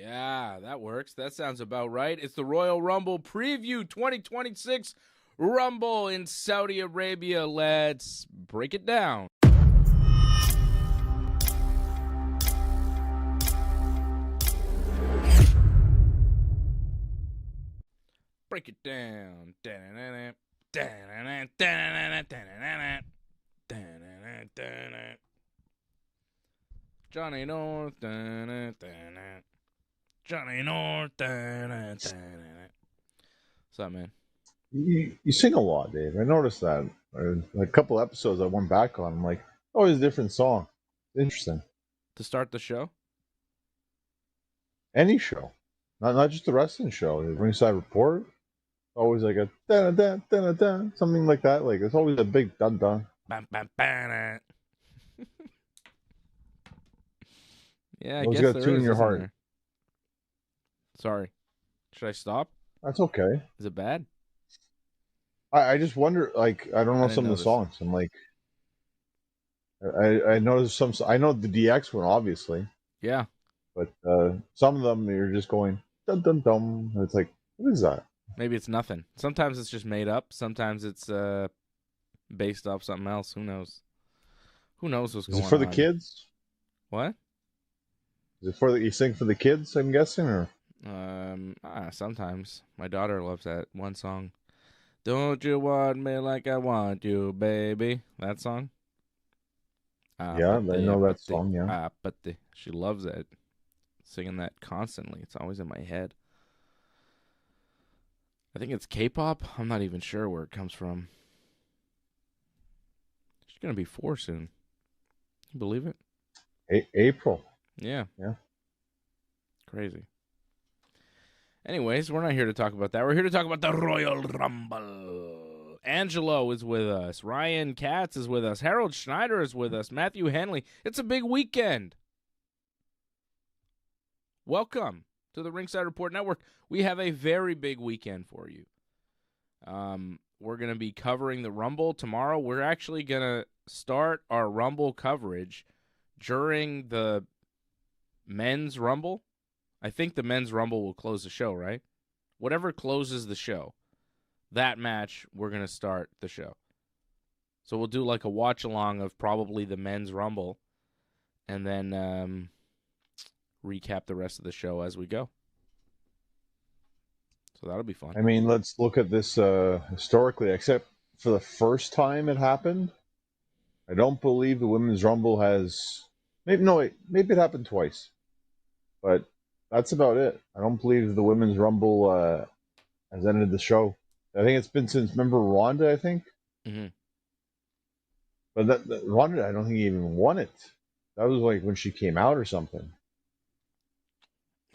Yeah, that works. That sounds about right. It's the Royal Rumble Preview 2026 Rumble in Saudi Arabia. Let's break it down. Break it down. Johnny North. Johnny North. What's up, man? You sing a lot, Dave. I noticed that. A couple episodes I went back on. I'm like, always a different song. Interesting. To start the show? Any show. Not just the wrestling show. The Ringside Report. Always like a da-da-da-da-da, something like that. Like, it's always a big dun-dun. Yeah, I always guess got a there tune is, in your isn't heart. there? Sorry. Should I stop? That's okay. Is it bad? I just wonder, like, I don't know some of the songs. I'm like, I noticed some. I know the DX one, obviously. Yeah. But some of them, you're just going, dun-dun-dun. And it's like, what is that? Maybe it's nothing. Sometimes it's just made up. Sometimes it's based off something else. Who knows? Who knows what's going on? Is it for the kids? What? Is it for you sing for the kids, I'm guessing, or? Sometimes. My daughter loves that one song. Don't you want me like I want you, baby? That song? Yeah, I know that song, yeah. She loves it. Singing that constantly. It's always in my head. I think it's K-pop. I'm not even sure where it comes from. She's going to be 4 soon. Can you believe it? April. Yeah. Yeah. Crazy. Anyways, we're not here to talk about that. We're here to talk about the Royal Rumble. Angelo is with us. Ryan Katz is with us. Harold Schneider is with us. Matthew Henley. It's a big weekend. Welcome to the Ringside Report Network. We have a very big weekend for you. We're going to be covering the Rumble tomorrow. We're actually going to start our Rumble coverage during the Men's Rumble. I think the Men's Rumble will close the show, right? Whatever closes the show, that match, we're going to start the show. So we'll do like a watch-along of probably the Men's Rumble and then recap the rest of the show as we go. So that'll be fun. I mean, let's look at this historically, except for the first time it happened. I don't believe the Women's Rumble has... Maybe it happened twice. But that's about it. I don't believe the Women's Rumble has ended the show. I think it's been since, remember Ronda, I think? Mm-hmm. But Ronda, I don't think he even won it. That was like when she came out or something.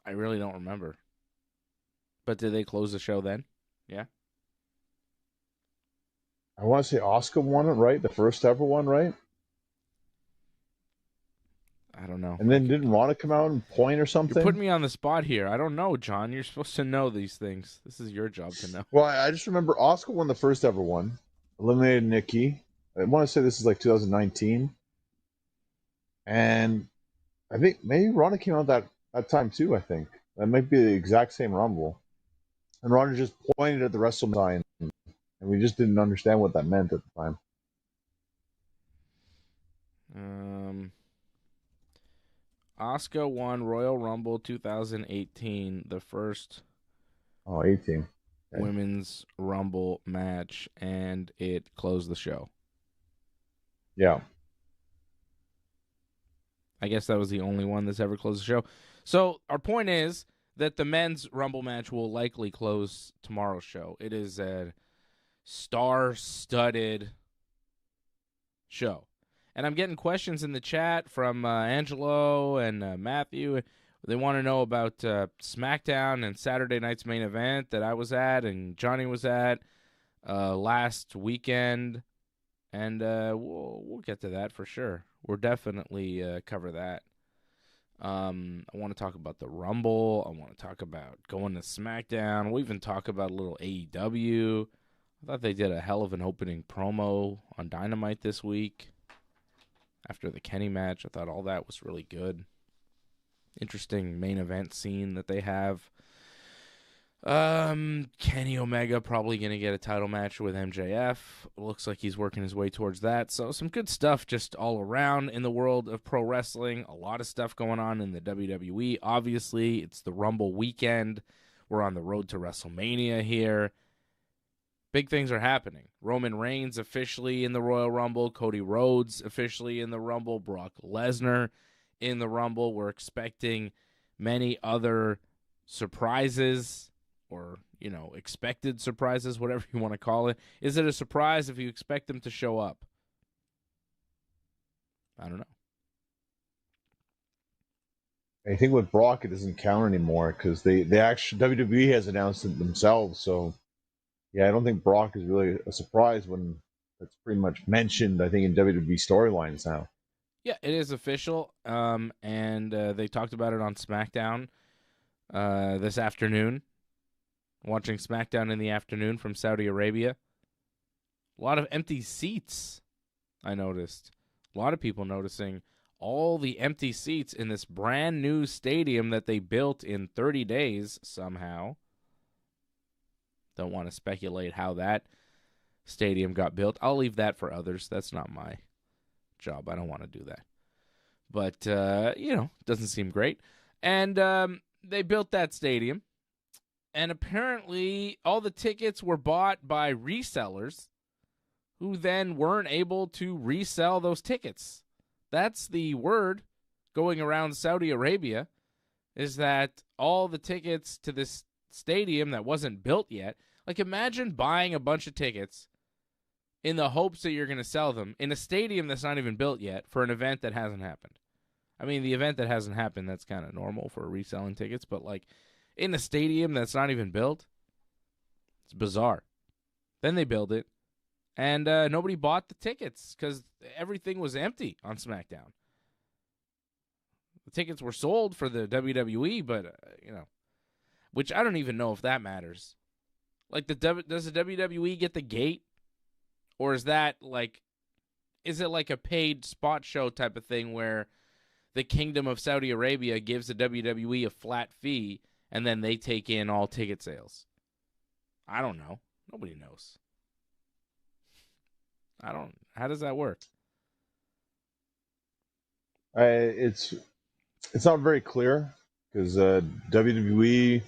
I really don't remember. But did they close the show then? Yeah. I want to say Asuka won it, right? The first ever one, right? I don't know. And then didn't Ronda come out and point or something? You're putting me on the spot here. I don't know, John. You're supposed to know these things. This is your job to know. Well, I just remember Asuka won the first ever one. Eliminated Nikki. I want to say this is like 2019. And I think maybe Ronda came out that time too, I think. That might be the exact same Rumble. And Ronda just pointed at the WrestleMania sign. And we just didn't understand what that meant at the time. Asuka won Royal Rumble 2018, the first 18. Okay. Women's Rumble match, and it closed the show. Yeah. I guess that was the only one that's ever closed the show. So our point is that the Men's Rumble match will likely close tomorrow's show. It is a star-studded show. And I'm getting questions in the chat from Angelo and Matthew. They want to know about SmackDown and Saturday night's main event that I was at and Johnny was at last weekend. And we'll get to that for sure. We'll definitely cover that. I want to talk about the Rumble. I want to talk about going to SmackDown. We'll even talk about a little AEW. I thought they did a hell of an opening promo on Dynamite this week. After the Kenny match, I thought all that was really good. interesting main event scene that they have. Kenny Omega probably going to get a title match with MJF. Looks like he's working his way towards that. So some good stuff just all around in the world of pro wrestling. A lot of stuff going on in the WWE. Obviously, it's the Rumble weekend. We're on the road to WrestleMania here. Big things are happening. Roman Reigns officially in the Royal Rumble. Cody Rhodes officially in the Rumble. Brock Lesnar in the Rumble. We're expecting many other surprises, or, expected surprises, whatever you want to call it. Is it a surprise if you expect them to show up? I don't know. I think with Brock, it doesn't count anymore because they actually, WWE has announced it themselves. So, yeah, I don't think Brock is really a surprise when it's pretty much mentioned, I think, in WWE storylines now. Yeah, it is official, and they talked about it on SmackDown this afternoon. Watching SmackDown in the afternoon from Saudi Arabia. A lot of empty seats, I noticed. A lot of people noticing all the empty seats in this brand new stadium that they built in 30 days somehow. Don't want to speculate how that stadium got built. I'll leave that for others. That's not my job. I don't want to do that. But, doesn't seem great. And they built that stadium. And apparently all the tickets were bought by resellers who then weren't able to resell those tickets. That's the word going around Saudi Arabia, is that all the tickets to this stadium that wasn't built yet, like imagine buying a bunch of tickets in the hopes that you're going to sell them in a stadium that's not even built yet for an event that hasn't happened. I mean, the event that hasn't happened, that's kind of normal for reselling tickets, but like in a stadium that's not even built, it's bizarre. Then they build it, and nobody bought the tickets because everything was empty on SmackDown. The tickets were sold for the WWE, but, which I don't even know if that matters. Like, does the WWE get the gate? Or is that, is it like a paid spot show type of thing where the Kingdom of Saudi Arabia gives the WWE a flat fee and then they take in all ticket sales? I don't know. Nobody knows. How does that work? It's not very clear because WWE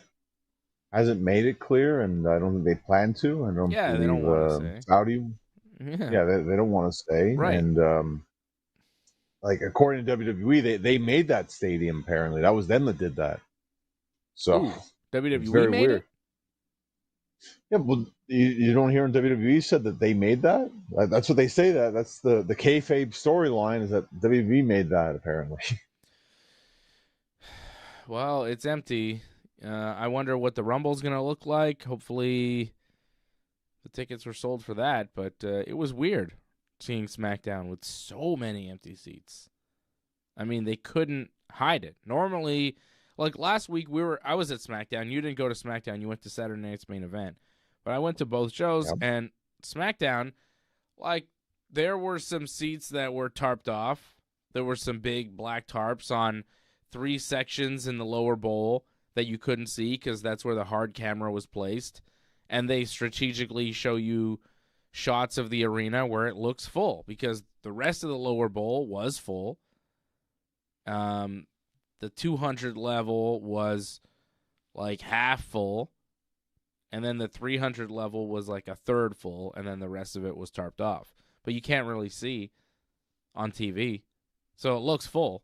hasn't made it clear, and I don't think they plan to. I don't believe they don't want to say. Saudi. Yeah, they don't want to stay. Right. And according to WWE, they made that stadium. Apparently, that was them that did that. So WWE very made weird. it? Yeah, well, you don't hear in WWE said that they made that? That's what they say. That's the kayfabe storyline, is that WWE made that, apparently. Well, it's empty. I wonder what the Rumble's going to look like. Hopefully the tickets were sold for that, but it was weird seeing SmackDown with so many empty seats. I mean, they couldn't hide it. Normally, like last week, I was at SmackDown. You didn't go to SmackDown. You went to Saturday Night's Main Event. But I went to both shows, and SmackDown, there were some seats that were tarped off. There were some big black tarps on 3 sections in the lower bowl that you couldn't see because that's where the hard camera was placed. And they strategically show you shots of the arena where it looks full because the rest of the lower bowl was full. The 200 level was half full, and then the 300 level was a third full, and then the rest of it was tarped off. But you can't really see on TV, so it looks full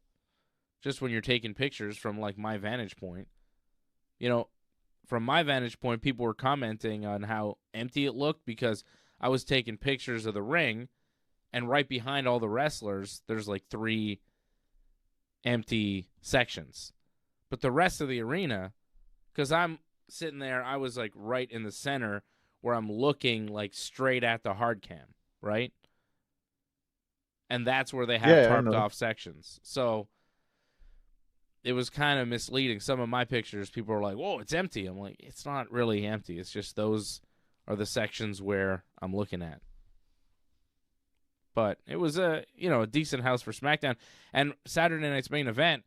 just when you're taking pictures from my vantage point. From my vantage point, people were commenting on how empty it looked because I was taking pictures of the ring, and right behind all the wrestlers, there's 3 empty sections. But the rest of the arena, because I'm sitting there, I was right in the center where I'm looking straight at the hard cam, right? And that's where they have tarped off sections. So it was kind of misleading. Some of my pictures, people were like, whoa, it's empty. I'm like, it's not really empty. It's just those are the sections where I'm looking at. But it was a decent house for SmackDown. And Saturday Night's Main Event,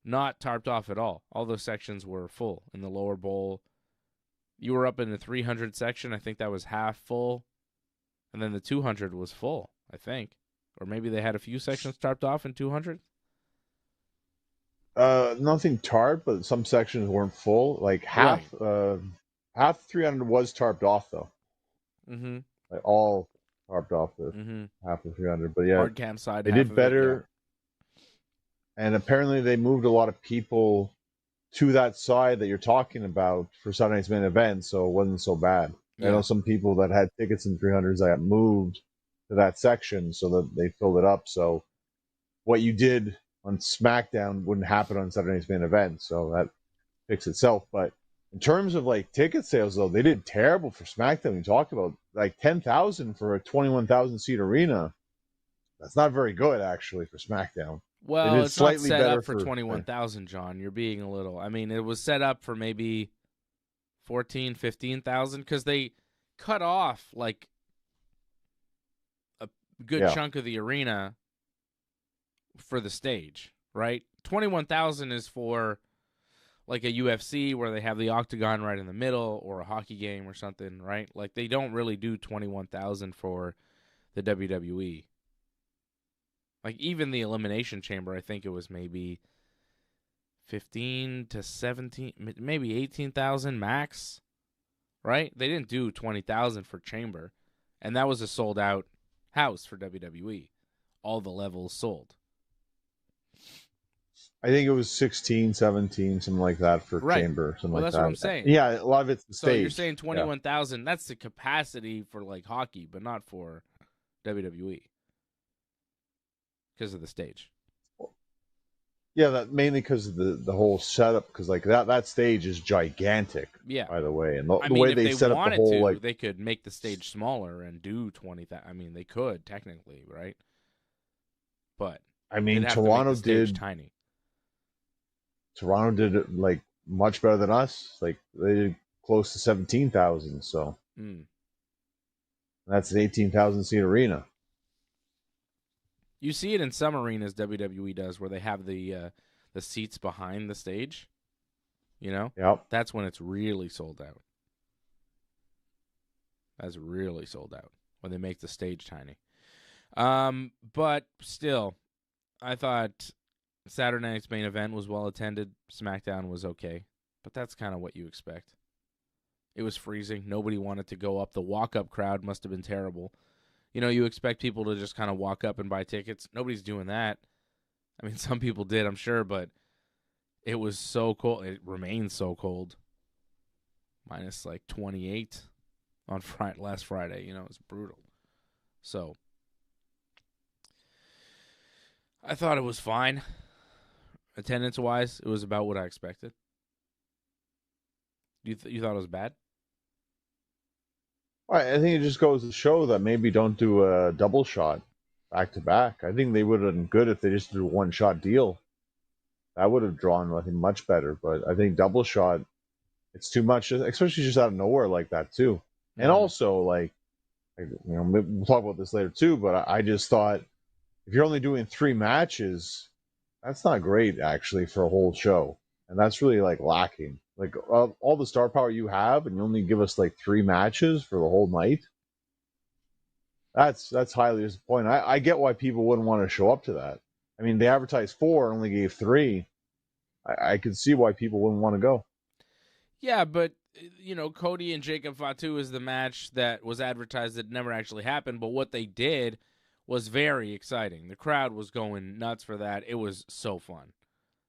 not tarped off at all. All those sections were full in the lower bowl. You were up in the 300 section. I think that was half full. And then the 200 was full, I think. Or maybe they had a few sections tarped off in 200. Nothing tarped, but some sections weren't full. Like half, half 300 was tarped off though. Mm-hmm. Like all tarped off the half of 300. But yeah, hard cam side. They did better, and apparently they moved a lot of people to that side that you're talking about for Saturday night's main event, so it wasn't so bad. Yeah. I know some people that had tickets in 300s that got moved to that section so that they filled it up. So what you did on SmackDown wouldn't happen on Saturday night's main event, so that fixed itself. But in terms of like ticket sales, though, they did terrible for SmackDown. You talked about like 10,000 for a 21,000 seat arena. That's not very good, actually, for SmackDown. Well, it's not set up for 21,000, John. You're being a little. I mean, it was set up for maybe 14, 15,000 because they cut off like a good chunk of the arena for the stage, right? 21,000 is for like a UFC where they have the octagon right in the middle, or a hockey game or something, right? Like they don't really do 21,000 for the WWE. Like even the Elimination Chamber, I think it was maybe 15 to 17, maybe 18,000 max, right? They didn't do 20,000 for Chamber, and that was a sold out house for WWE. All the levels sold. I think it was 16, 17, something like that for Chamber. Something like that. That's what I'm saying. Yeah, a lot of it's the stage. So you're saying 21,000, that's the capacity for like hockey, but not for WWE. Because of the stage. Yeah, that mainly because of the whole setup. Because like that stage is gigantic. Yeah. By the way, and the way they set up the whole like they could make the stage smaller and do 20,000. I mean, they could technically, right? But I mean, Toronto did tiny. Toronto did it like much better than us. Like they did close to 17,000. So that's an 18,000 seat arena. You see it in some arenas WWE does where they have the seats behind the stage. You know? Yep. That's when it's really sold out. That's really sold out. When they make the stage tiny. But still, I thought Saturday night's main event was well attended. SmackDown was okay. But that's kind of what you expect. It was freezing. Nobody wanted to go up. The walk-up crowd must have been terrible. You know, you expect people to just kind of walk up and buy tickets. Nobody's doing that. I mean, some people did, I'm sure, but it was so cold. It remains so cold. Minus like 28 on last Friday. You know, it was brutal. So, I thought it was fine. Attendance-wise, it was about what I expected. You thought it was bad? I think it just goes to show that maybe don't do a double shot back to back. I think they would have been good if they just did a one shot deal. That would have drawn, I think, much better. But I think double shot, it's too much, especially just out of nowhere like that too. Mm-hmm. And also, like, you know, we'll talk about this later too. But I just thought if you're only doing 3 matches, that's not great actually for a whole show, and that's really like lacking. Like all the star power you have, and you only give us like 3 matches for the whole night. That's highly disappointing. I get why people wouldn't want to show up to that. I mean, they advertised 4 and only gave 3. I could see why people wouldn't want to go. Yeah, but you know, Cody and Jacob Fatu is the match that was advertised that never actually happened. But what they did was very exciting. The crowd was going nuts for that. It was so fun.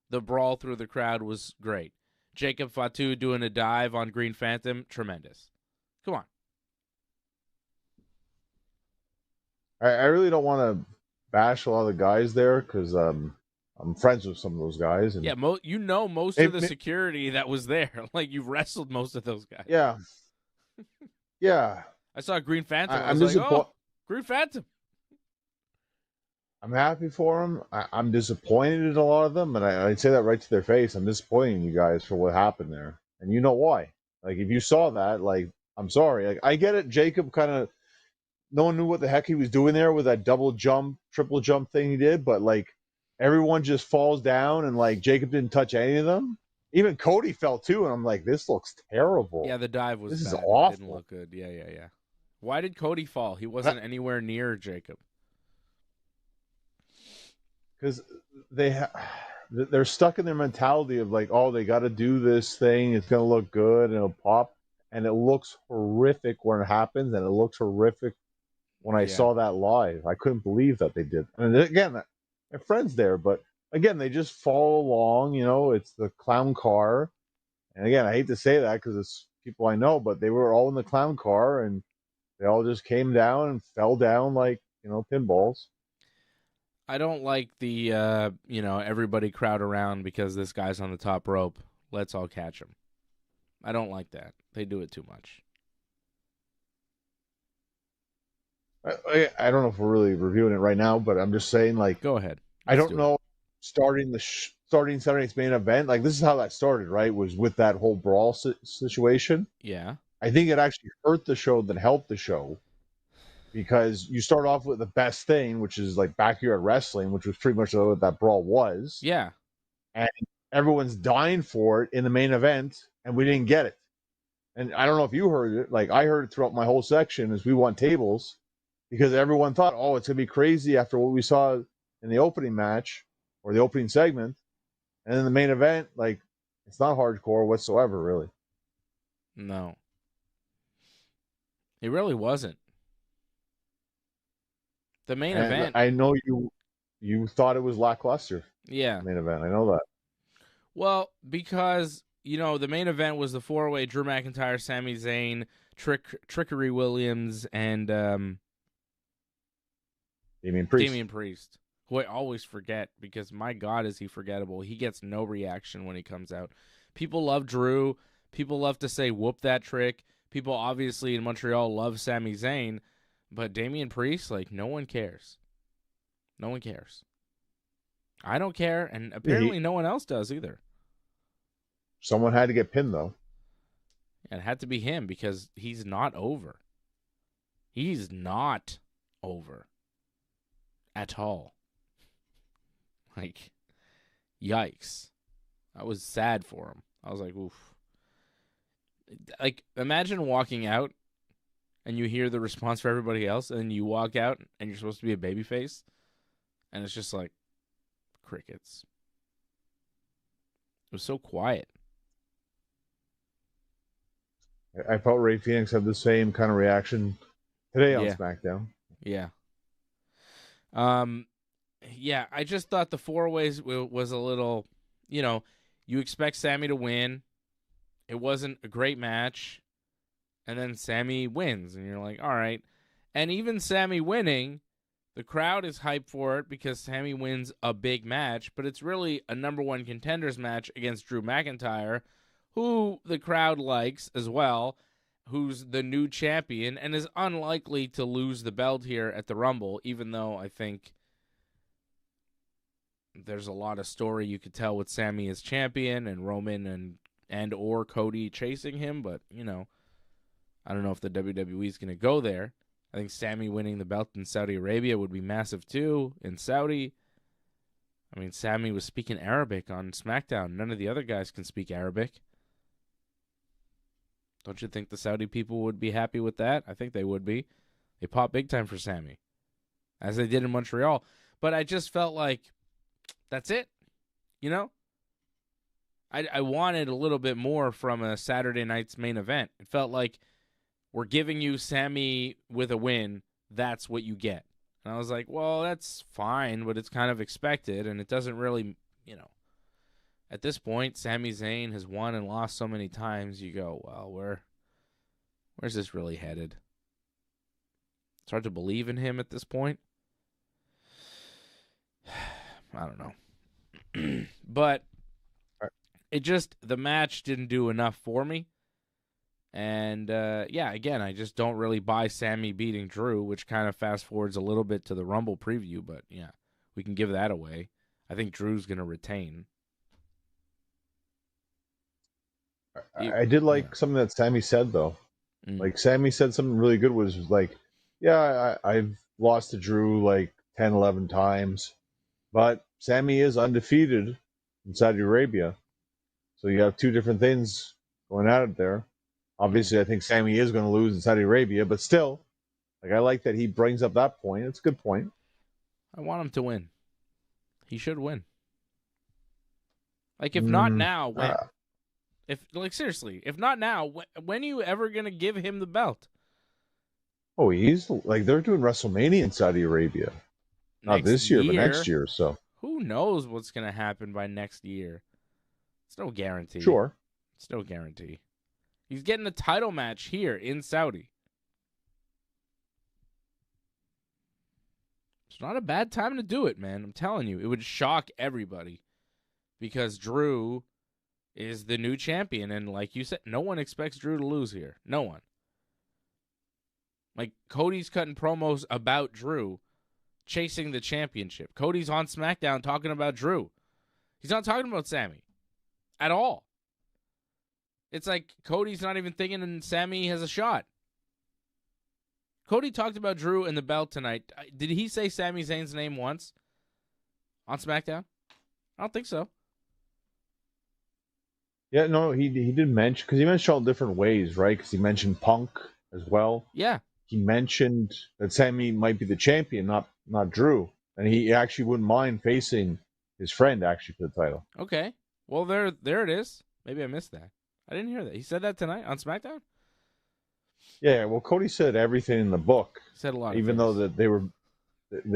The brawl through the crowd was great. Jacob Fatu doing a dive on Green Phantom, tremendous. Come on. I really don't want to bash a lot of the guys there because I'm friends with some of those guys. And yeah, you know most of the security that was there. Like, you've wrestled most of those guys. Yeah. Yeah. I saw Green Phantom. I was like, oh, Green Phantom. I'm happy for them. I'm disappointed in a lot of them, and I say that right to their face. I'm disappointed in you guys for what happened there, and you know why. Like, if you saw that, like, I'm sorry. Like, I get it. Jacob kind of, no one knew what the heck he was doing there with that double jump, triple jump thing he did, but like, everyone just falls down, and like Jacob didn't touch any of them. Even Cody fell too, and I'm like, this looks terrible. Yeah, the dive was This bad. is awful. It didn't look good. Yeah. Why did Cody fall? He wasn't anywhere near Jacob. Because they're stuck in their mentality of like, oh, they got to do this thing. It's going to look good and it'll pop. And it looks horrific when it happens, and it looks horrific when I saw that live. I couldn't believe that they did. And again, my friend's there, but again, they just follow along. You know, it's the clown car. And again, I hate to say that because it's people I know, but they were all in the clown car, and they all just came down and fell down like, pinballs. I don't like the, everybody crowd around because this guy's on the top rope. Let's all catch him. I don't like that. They do it too much. I don't know if we're really reviewing it right now, but I'm just saying, like, go ahead. I don't know. Starting Saturday's main event, like this is how that started, right? Was with that whole brawl situation. Yeah. I think it actually hurt the show than helped the show, because you start off with the best thing, which is like backyard wrestling, which was pretty much what that brawl was. Yeah. And everyone's dying for it in the main event, and we didn't get it. And I don't know if you heard it. Like, I heard it throughout my whole section as we won tables, because everyone thought, oh, it's going to be crazy after what we saw in the opening match or the opening segment. And then the main event, like, it's not hardcore whatsoever, really. No. It really wasn't. The main event. I know you thought it was lackluster. Yeah. Main event. I know that. Well, because, the main event was the 4-way Drew McIntyre, Sami Zayn, Trickery Williams, and Damian Priest. Who I always forget because, my God, is he forgettable. He gets no reaction when he comes out. People love Drew. People love to say, whoop that trick. People, obviously, in Montreal love Sami Zayn. But Damian Priest, like, no one cares. No one cares. I don't care, and apparently no one else does either. Someone had to get pinned, though. And it had to be him because he's not over. He's not over. At all. Like, yikes. I was sad for him. I was like, oof. Like, imagine walking out and you hear the response for everybody else, and then you walk out and you're supposed to be a babyface, and it's just like crickets. It was so quiet. I felt Rey Fenix had the same kind of reaction today on SmackDown. Yeah. Yeah, I just thought the 4-ways was a little, you expect Sami to win. It wasn't a great match. And then Sami wins, and you're like, all right. And even Sami winning, the crowd is hyped for it because Sami wins a big match, but it's really a number one contenders match against Drew McIntyre, who the crowd likes as well, who's the new champion and is unlikely to lose the belt here at the Rumble, even though I think there's a lot of story you could tell with Sami as champion and Roman and or Cody chasing him, but, I don't know if the WWE is going to go there. I think Sami winning the belt in Saudi Arabia would be massive too in Saudi. I mean, Sami was speaking Arabic on SmackDown. None of the other guys can speak Arabic. Don't you think the Saudi people would be happy with that? I think they would be. They popped big time for Sami, as they did in Montreal. But I just felt like that's it. I wanted a little bit more from a Saturday night's main event. It felt like we're giving you Sami with a win. That's what you get. And I was like, well, that's fine, but it's kind of expected, and it doesn't really, at this point, Sami Zayn has won and lost so many times. You go, well, where's this really headed? It's hard to believe in him at this point. I don't know. But the match didn't do enough for me. And, again, I just don't really buy Sami beating Drew, which kind of fast forwards a little bit to the Rumble preview. But, yeah, we can give that away. I think Drew's going to retain. I did like something that Sami said, though. Like, Sami said something really good, was like, yeah, I've lost to Drew like 10, 11 times. But Sami is undefeated in Saudi Arabia. So you have two different things going at it there. Obviously, I think Sami is going to lose in Saudi Arabia, but still, like I like that he brings up that point. It's a good point. I want him to win. He should win. Like, if not now, when? Seriously, if not now, when are you ever going to give him the belt? Oh, he's like, they're doing WrestleMania in Saudi Arabia. Not this year, but next year. So who knows what's going to happen by next year? It's no guarantee. Sure. It's no guarantee. He's getting a title match here in Saudi. It's not a bad time to do it, man. I'm telling you. It would shock everybody. Because Drew is the new champion. And like you said, no one expects Drew to lose here. No one. Like, Cody's cutting promos about Drew chasing the championship. Cody's on SmackDown talking about Drew. He's not talking about Sami at all. It's like Cody's not even thinking Sami has a shot. Cody talked about Drew and the belt tonight. Did he say Sami Zayn's name once on SmackDown? I don't think so. Yeah, no, he did mention, because he mentioned all different ways, right? Because he mentioned Punk as well. Yeah. He mentioned that Sami might be the champion, not Drew. And he actually wouldn't mind facing his friend, actually, for the title. Okay. Well, there it is. Maybe I missed that. I didn't hear that. He said that tonight on SmackDown? Yeah, well, Cody said everything in the book. He said a lot. Even though that they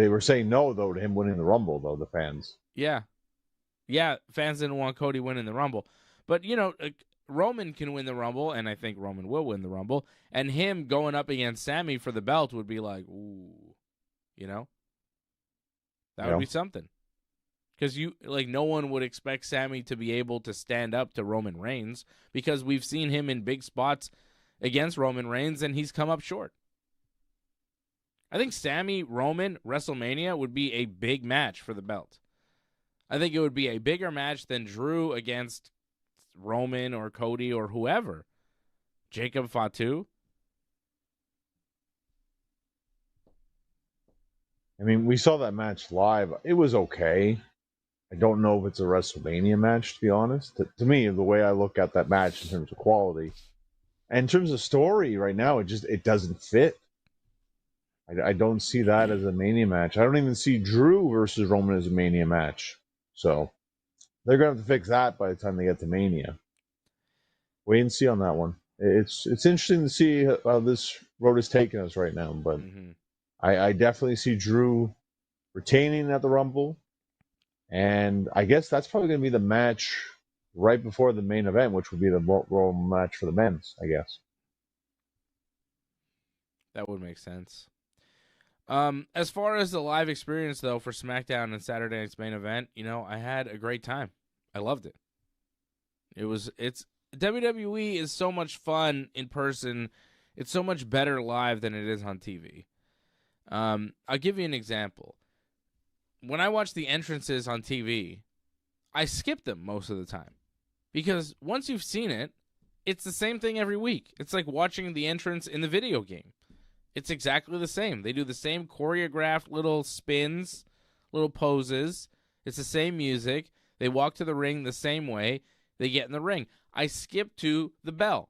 were saying no, though, to him winning the Rumble, though, the fans. Yeah. Yeah, fans didn't want Cody winning the Rumble. But, Roman can win the Rumble, and I think Roman will win the Rumble. And him going up against Sami for the belt would be like, ooh, That would be something. Because no one would expect Sami to be able to stand up to Roman Reigns, because we've seen him in big spots against Roman Reigns, and he's come up short. I think Sami, Roman, WrestleMania would be a big match for the belt. I think it would be a bigger match than Drew against Roman or Cody or whoever. Jacob Fatu. I mean, we saw that match live. It was okay. I don't know if it's a WrestleMania match, to be honest. To me, the way I look at that match in terms of quality, and in terms of story right now, it doesn't fit. I don't see that as a Mania match. I don't even see Drew versus Roman as a Mania match. So they're going to have to fix that by the time they get to Mania. Wait and see on that one. It's interesting to see how this road is taking us right now, but I definitely see Drew retaining at the Rumble, and I guess that's probably going to be the match right before the main event, which would be the Royal match for the men's, I guess. That would make sense. As far as the live experience, though, for SmackDown and Saturday night's main event, I had a great time. I loved it. WWE is so much fun in person. It's so much better live than it is on TV. I'll give you an example. When I watch the entrances on TV, I skip them most of the time, because once you've seen it, it's the same thing every week. It's like watching the entrance in the video game. It's exactly the same. They do the same choreographed little spins, little poses. It's the same music. They walk to the ring the same way. They get in the ring. I skip to the bell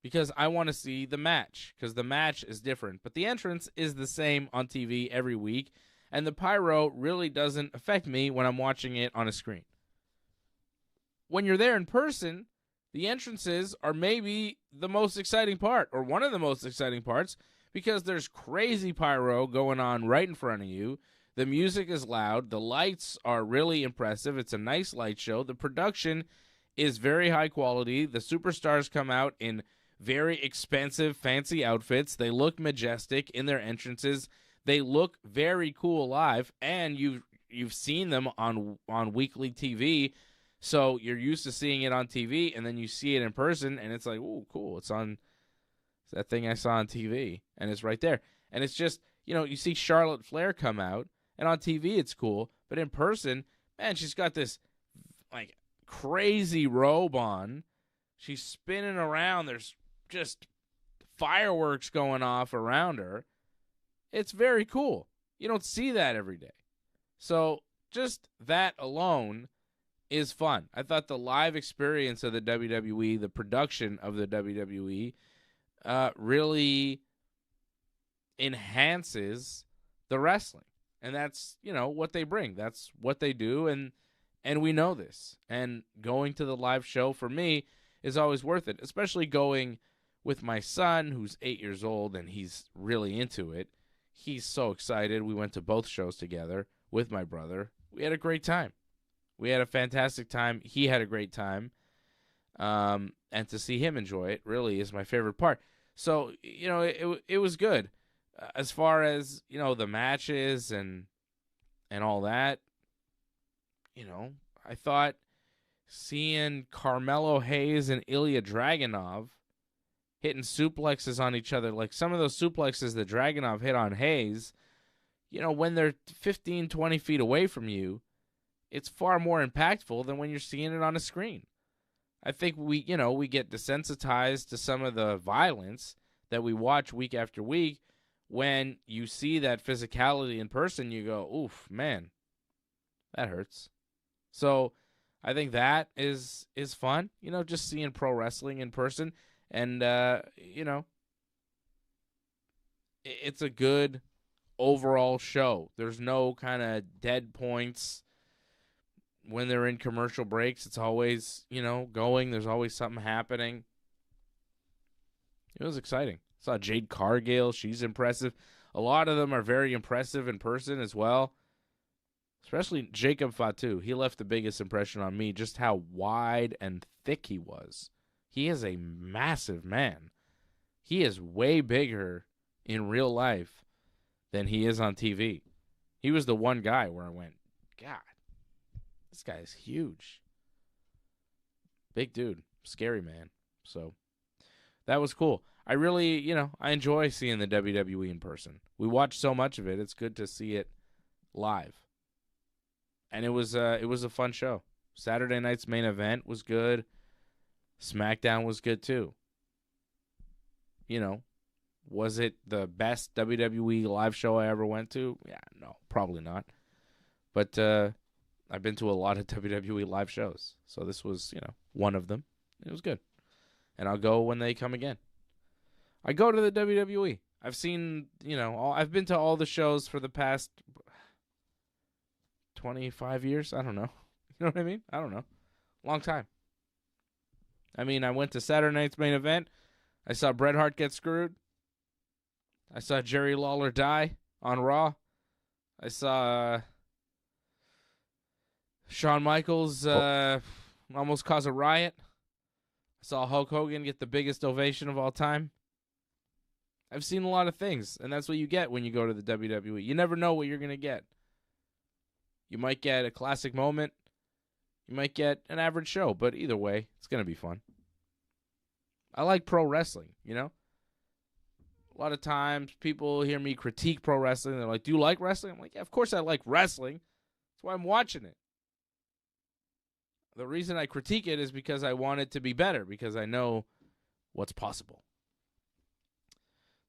because I want to see the match, because the match is different. But the entrance is the same on TV every week, and the pyro really doesn't affect me when I'm watching it on a screen. When you're there in person, the entrances are maybe the most exciting part, or one of the most exciting parts, because there's crazy pyro going on right in front of you. The music is loud. The lights are really impressive. It's a nice light show. The production is very high quality. The superstars come out in very expensive, fancy outfits. They look majestic in their entrances. They look very cool live, and you've seen them on weekly TV, so you're used to seeing it on TV, and then you see it in person, and it's like, ooh, cool. It's that thing I saw on TV, and it's right there. And it's just, you see Charlotte Flair come out, and on TV it's cool, but in person, man, she's got this like crazy robe on. She's spinning around. There's just fireworks going off around her. It's very cool. You don't see that every day. So just that alone is fun. I thought the live experience of the WWE, the production of the WWE, really enhances the wrestling. And that's, what they bring. That's what they do, and we know this. And going to the live show for me is always worth it, especially going with my son, who's 8 years old, and he's really into it. He's so excited. We went to both shows together with my brother. We had a great time. We had a fantastic time. He had a great time. And to see him enjoy it really is my favorite part. So, it was good. As far as, the matches and all that, I thought seeing Carmelo Hayes and Ilya Dragunov hitting suplexes on each other, like some of those suplexes that Dragunov hit on Hayes, when they're 15, 20 feet away from you, it's far more impactful than when you're seeing it on a screen. I think we get desensitized to some of the violence that we watch week after week. When you see that physicality in person, you go, oof, man, that hurts. So I think that is fun, just seeing pro wrestling in person. And, it's a good overall show. There's no kind of dead points when they're in commercial breaks. It's always, going. There's always something happening. It was exciting. Saw Jade Cargill. She's impressive. A lot of them are very impressive in person as well. Especially Jacob Fatu. He left the biggest impression on me, just how wide and thick he was. He is a massive man. He is way bigger in real life than he is on TV. He was the one guy where I went, God, this guy is huge. Big dude. Scary man. So that was cool. I really, I enjoy seeing the WWE in person. We watch so much of it. It's good to see it live. And it was a fun show. Saturday night's main event was good. SmackDown was good too. Was it the best WWE live show I ever went to? Yeah, no, probably not. But I've been to a lot of WWE live shows. So this was, one of them. It was good. And I'll go when they come again. I go to the WWE. I've seen, I've been to all the shows for the past 25 years. I don't know. You know what I mean? I don't know. Long time. I mean, I went to Saturday night's main event. I saw Bret Hart get screwed. I saw Jerry Lawler die on Raw. I saw Shawn Michaels almost cause a riot. I saw Hulk Hogan get the biggest ovation of all time. I've seen a lot of things, and that's what you get when you go to the WWE. You never know what you're going to get. You might get a classic moment. You might get an average show, but either way, it's going to be fun. I like pro wrestling, A lot of times people hear me critique pro wrestling. They're like, do you like wrestling? I'm like, yeah, of course I like wrestling. That's why I'm watching it. The reason I critique it is because I want it to be better, because I know what's possible.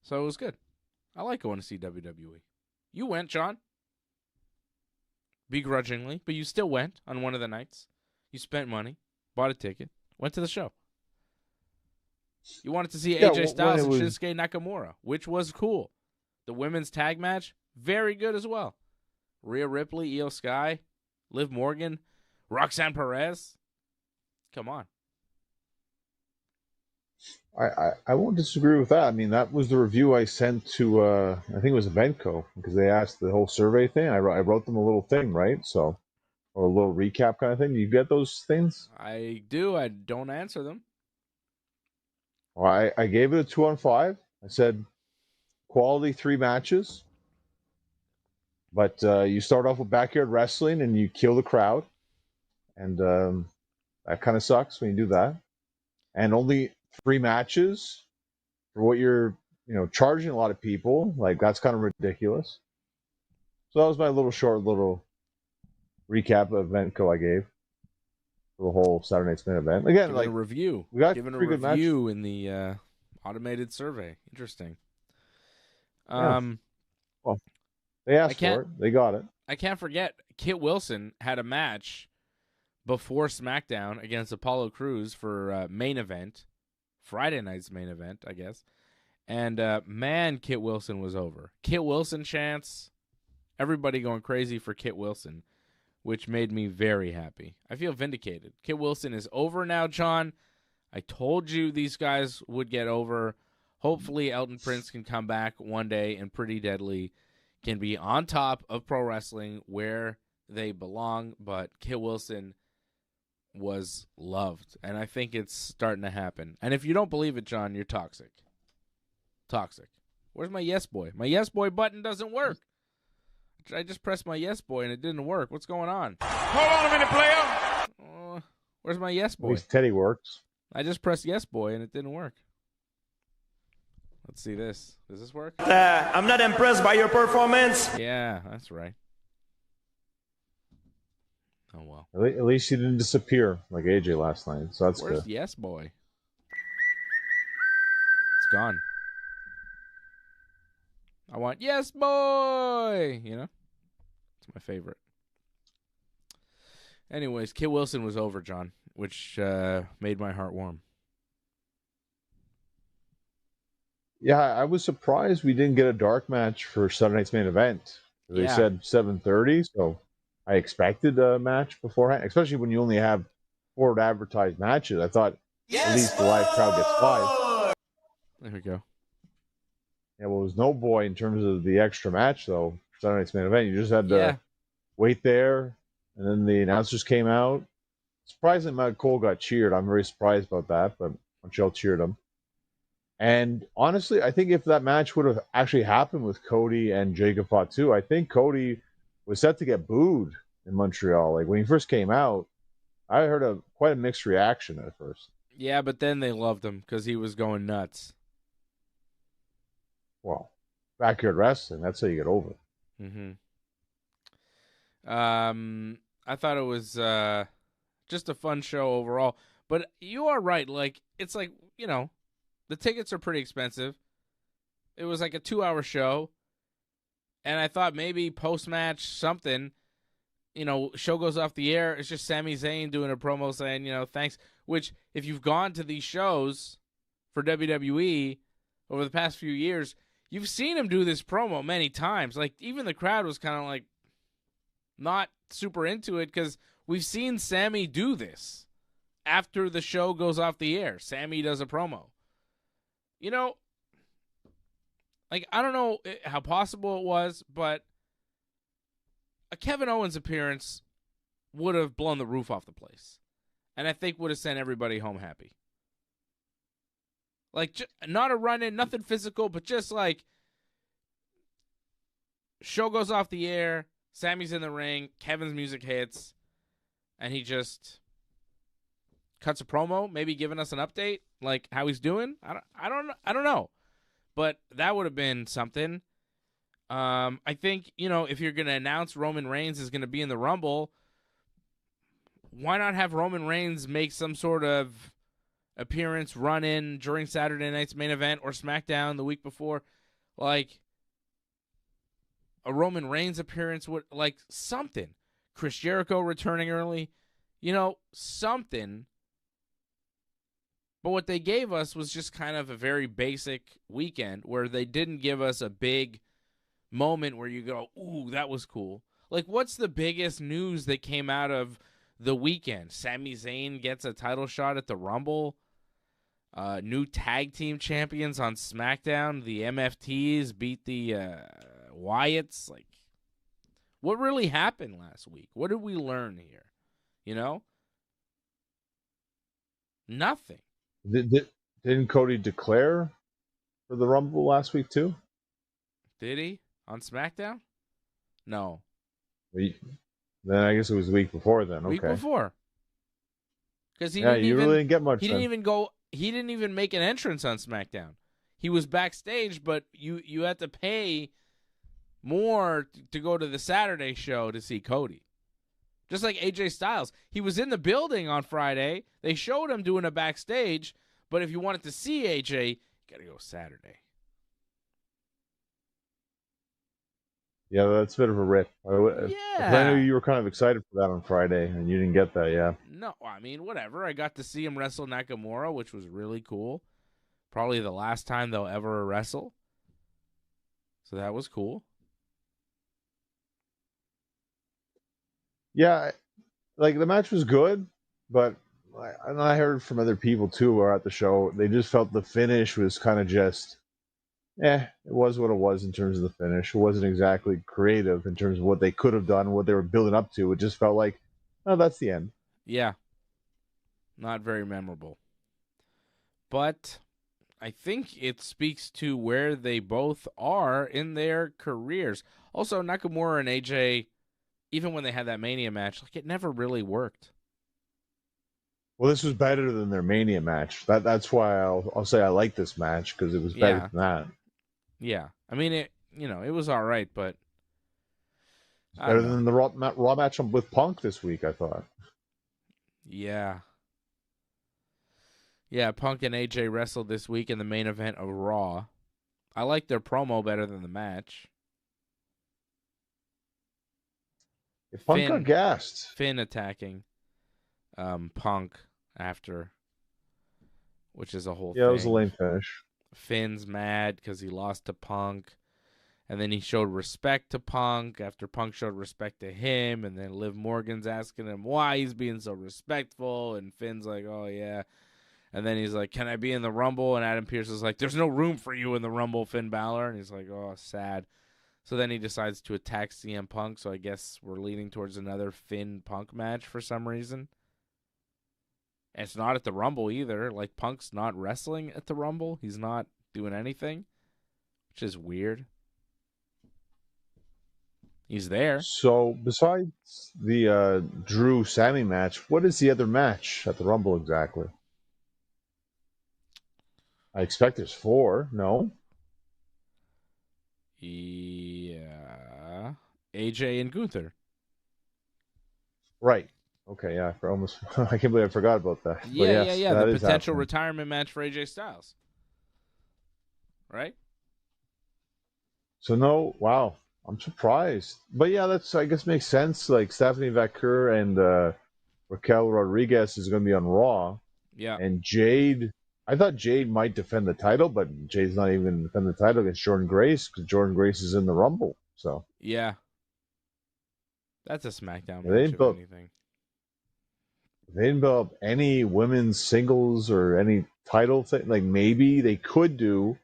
So it was good. I like going to see WWE. You went, John. Begrudgingly, but you still went on one of the nights. You spent money, bought a ticket, went to the show. You wanted to see AJ Styles and Shinsuke Nakamura, which was cool. The women's tag match, very good as well. Rhea Ripley, Io Sky, Liv Morgan, Roxanne Perez. Come on. I won't disagree with that. I mean, that was the review I sent to, I think it was Eventco, because they asked the whole survey thing. I wrote them a little thing, right? So, or a little recap kind of thing. You get those things? I do. I don't answer them. Well, I gave it a 2 on 5. I said quality 3 matches, but you start off with backyard wrestling and you kill the crowd, and that kind of sucks when you do that. And only 3 matches for what you're, charging a lot of people. Like, that's kind of ridiculous. So that was my short recap of Eventco I gave for the whole Saturday Night's Main Event. Again, a review. We got given a review in the automated survey. Interesting. Yeah. Well, they asked for it. They got it. I can't forget Kit Wilson had a match before SmackDown against Apollo Crews for main event, Friday night's main event, I guess. And, man, Kit Wilson was over. Kit Wilson chants, everybody going crazy for Kit Wilson, which made me very happy. I feel vindicated. Kit Wilson is over now, John. I told you these guys would get over. Hopefully Elton Prince can come back one day and Pretty Deadly can be on top of pro wrestling where they belong. But Kit Wilson was loved, and I think it's starting to happen. And if you don't believe it, John, you're toxic. Toxic. Where's my yes boy? My yes boy button doesn't work. I just pressed my yes boy and it didn't work. What's going on? Hold on a minute, player. Where's my yes At boy? least Teddy works. I just pressed yes boy and it didn't work. Let's see this. Does this work? I'm not impressed by your performance. Yeah, that's right. Oh, well. At least he didn't disappear like AJ last night, so that's Where's good. yes boy? It's gone. I want yes boy, you know? It's my favorite. Anyways, Kit Wilson was over, John, which made my heart warm. Yeah, I was surprised we didn't get a dark match for Saturday night's main event. They Yeah. said 7:30, so I expected a match beforehand, especially when you only have 4 advertised matches. I thought at least the live crowd gets 5. There we go. Yeah, well, it was no boy in terms of the extra match, though, for Saturday night's main event. You just had to wait there, and then the announcers came out. Surprisingly, Matt Cole got cheered. I'm very surprised about that, but Montreal cheered him. And honestly, I think if that match would have actually happened with Cody and Jacob Fatu, I think Cody was set to get booed in Montreal. Like when he first came out, I heard quite a mixed reaction at first. Yeah, but then they loved him because he was going nuts. Well, backyard wrestling, that's how you get over. Mm-hmm. I thought it was just a fun show overall. But you are right. Like, it's like, you know, the tickets are pretty expensive. It was like a 2-hour show. And I thought maybe post-match something, you know, show goes off the air. It's just Sami Zayn doing a promo saying, you know, thanks. Which, if you've gone to these shows for WWE over the past few years, you've seen him do this promo many times. Like, even the crowd was kind of like not super into it because we've seen Sami do this. After the show goes off the air, Sami does a promo. You know, like, I don't know how possible it was, but a Kevin Owens appearance would have blown the roof off the place. And I think would have sent everybody home happy. Like, not a run-in, nothing physical, but just like, show goes off the air, Sami's in the ring, Kevin's music hits, and he just cuts a promo, maybe giving us an update, like how he's doing. I don't know, but that would have been something. I think, you know, if you're gonna announce Roman Reigns is gonna be in the Rumble, why not have Roman Reigns make some sort of appearance, run in during Saturday night's main event or SmackDown the week before, like a Roman Reigns appearance, would like something. Chris Jericho returning early, you know, something. But what they gave us was just kind of a very basic weekend where they didn't give us a big moment where you go, ooh, that was cool. Like, what's the biggest news that came out of the weekend? Sami Zayn gets a title shot at the Rumble. New tag team champions on SmackDown. The MFTs beat the Wyatts. Like, what really happened last week? What did we learn here? You know? Nothing. Didn't Cody declare for the Rumble last week too? Did he? On SmackDown? No. Then I guess it was the week before then. Okay. Week before. Because he really didn't get much. He didn't even go. He didn't even make an entrance on SmackDown. He was backstage, but you had to pay more to go to the Saturday show to see Cody. Just like AJ Styles. He was in the building on Friday. They showed him doing a backstage, but if you wanted to see AJ, you got to go Saturday. Yeah, that's a bit of a rip. Because I know Yeah. you were kind of excited for that on Friday, and you didn't get that, yeah. No, I mean, whatever. I got to see him wrestle Nakamura, which was really cool. Probably the last time they'll ever wrestle. So that was cool. Yeah, like the match was good, but I heard from other people too who were at the show, they just felt the finish was kind of just, it was what it was in terms of the finish. It wasn't exactly creative in terms of what they could have done, what they were building up to. It just felt like, oh, that's the end. Yeah. Not very memorable. But I think it speaks to where they both are in their careers. Also, Nakamura and AJ, even when they had that Mania match, like it never really worked. Well, this was better than their Mania match. That's why I'll say I like this match, because it was better than that. Yeah. I mean, it was all right, but Better than the Raw match with Punk this week, I thought. Yeah. Yeah, Punk and AJ wrestled this week in the main event of Raw. I like their promo better than the match. Punk got gassed. Finn attacking Punk after, which is a whole thing. Yeah, it was a lame finish. Finn's mad because he lost to Punk. And then he showed respect to Punk after Punk showed respect to him. And then Liv Morgan's asking him why he's being so respectful. And Finn's like, oh, yeah. And then he's like, can I be in the Rumble? And Adam Pearce is like, there's no room for you in the Rumble, Finn Balor. And he's like, oh, sad. So then he decides to attack CM Punk. So I guess we're leaning towards another Finn-Punk match for some reason. And it's not at the Rumble either. Like, Punk's not wrestling at the Rumble. He's not doing anything, which is weird. He's there. So besides the Drew Sami match, what is the other match at the Rumble exactly? I expect there's 4. No. Yeah. AJ and Gunther. Right. Okay. Yeah. I can't believe I forgot about that. Yeah, yes, yeah. The potential retirement match for AJ Styles. Right. So no. Wow. I'm surprised, but yeah, that's, I guess, makes sense. Like Stephanie Vaquer and Raquel Rodriguez is going to be on Raw. Yeah. And Jade, I thought Jade might defend the title, but Jade's not even going to defend the title against Jordynne Grace because Jordynne Grace is in the Rumble. So yeah, that's a SmackDown yeah, match, if anything. They didn't build up any women's singles or any title thing. Like maybe they could do,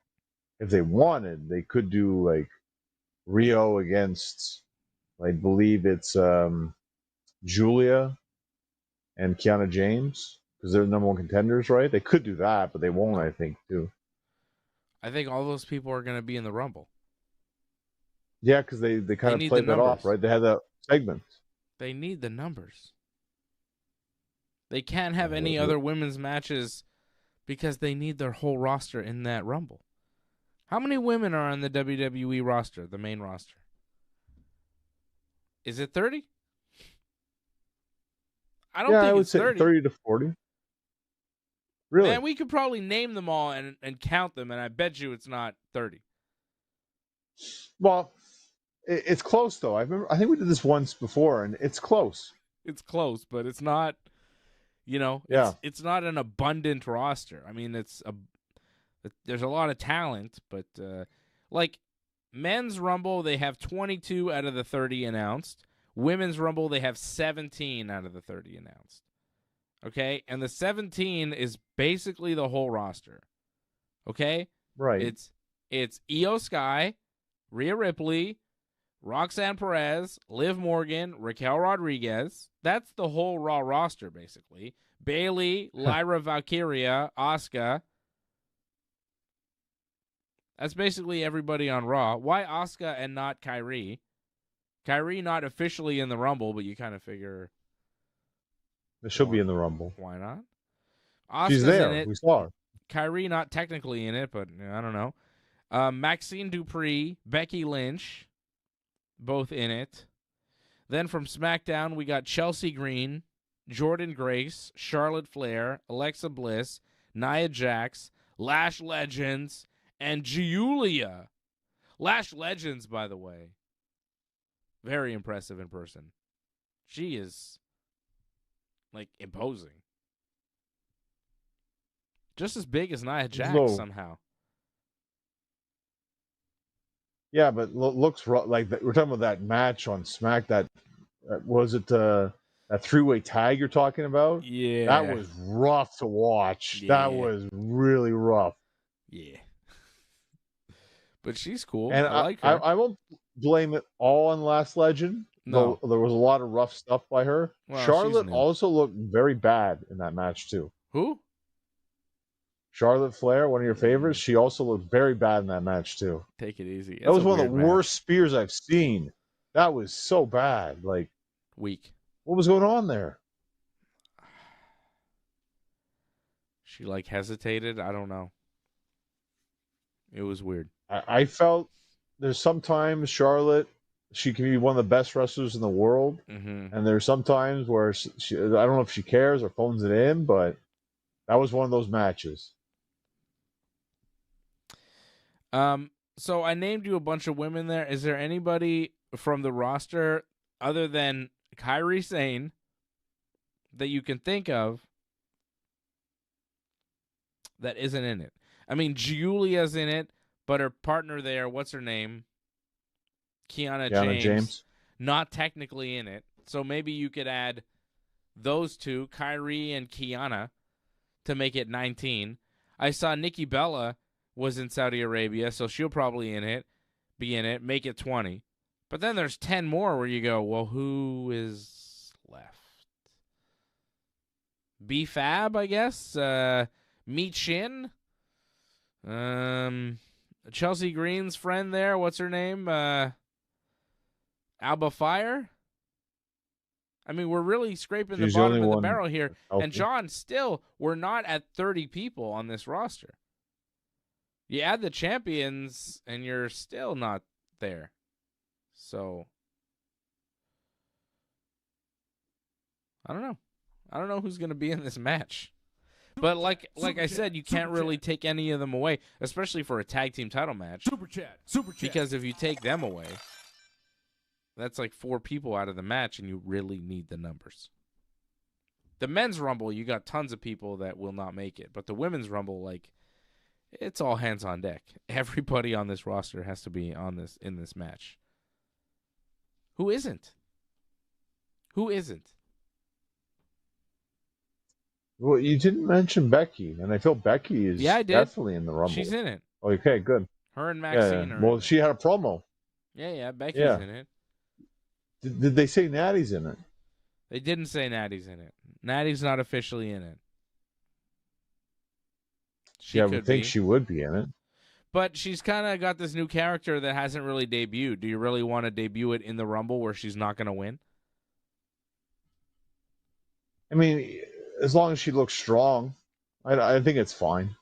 if they wanted, they could do like Rio against, I believe it's Julia and Kiana James, because they're the number 1 contenders, right? They could do that, but they won't, I think, too. I think all those people are going to be in the Rumble. Yeah, because they kind of played that off, right? They had that segment. They need the numbers. They can't have any other women's matches because they need their whole roster in that Rumble. How many women are on the WWE roster, the main roster? Is it 30? I don't think it's 30. 30 to 40. Really? Man, we could probably name them all and count them, and I bet you it's not 30. Well, it's close, though. I think we did this once before, and it's close. It's close, but it's not, it's not an abundant roster. I mean, there's a lot of talent, but like men's Rumble, they have 22 out of the 30 announced. Women's Rumble, they have 17 out of the 30 announced. Okay? And the 17 is basically the whole roster. Okay? Right. It's Io Sky, Rhea Ripley, Roxanne Perez, Liv Morgan, Raquel Rodriguez. That's the whole Raw roster, basically. Bayley, Lyra Valkyria, Asuka. That's basically everybody on Raw. Why Asuka and not Kairi? Kairi not officially in the Rumble, but you kind of figure... She'll be in the Rumble. Why not? Asuka's She's there. In it. We saw her. Kairi not technically in it, but I don't know. Maxine Dupree, Becky Lynch, both in it. Then from SmackDown, we got Chelsea Green, Jordynne Grace, Charlotte Flair, Alexa Bliss, Nia Jax, Lash Legends, and Giulia. Lash Legends, by the way. Very impressive in person. She is, like, imposing. Just as big as Nia Jax somehow. Yeah, but looks like we're talking about that match on Smack. That was it. That three-way tag you're talking about? Yeah, that was rough to watch. Yeah. That was really rough. Yeah, but she's cool. And I like her. I won't blame it all on Last Legend. No, though there was a lot of rough stuff by her. Well, Charlotte also looked very bad in that match too. Who? Charlotte Flair, one of your favorites. She also looked very bad in that match too. Take it easy. That was one of the worst spears I've seen. That was so bad. Like, weak. What was going on there? She like hesitated. I don't know. It was weird. I felt there's sometimes Charlotte, she can be one of the best wrestlers in the world, and there's sometimes where she I don't know if she cares or phones it in, but that was one of those matches. So I named you a bunch of women there. Is there anybody from the roster other than Kairi Sane that you can think of that isn't in it? I mean, Julia's in it, but her partner there, what's her name? Kiana James. Not technically in it. So maybe you could add those two, Kairi and Kiana, to make it 19. I saw Nikki Bella was in Saudi Arabia, so she'll probably be in it, make it 20. But then there's 10 more where you go, well, who is left? B-Fab, I guess? Meet Shin? Chelsea Green's friend there, what's her name? Alba Fire? I mean, we're really scraping the bottom of the barrel here. And John, still, we're not at 30 people on this roster. You add the champions, and you're still not there. So, I don't know. I don't know who's going to be in this match. But like I said, you can't really take any of them away, especially for a tag team title match. Super chat. Because if you take them away, that's like 4 people out of the match, and you really need the numbers. The men's Rumble, you got tons of people that will not make it. But the women's Rumble, like, it's all hands on deck. Everybody on this roster has to be in this match. Who isn't? Who isn't? Well, you didn't mention Becky, and I feel Becky is definitely in the Rumble. She's in it. Okay, good. Her and Maxine are Well, she had a promo. Yeah, Becky's in it. Did they say Natty's in it? They didn't say Natty's in it. Natty's not officially in it. I would think she would be in it. But she's kind of got this new character that hasn't really debuted. Do you really want to debut it in the Rumble where she's not going to win? I mean, as long as she looks strong, I think it's fine.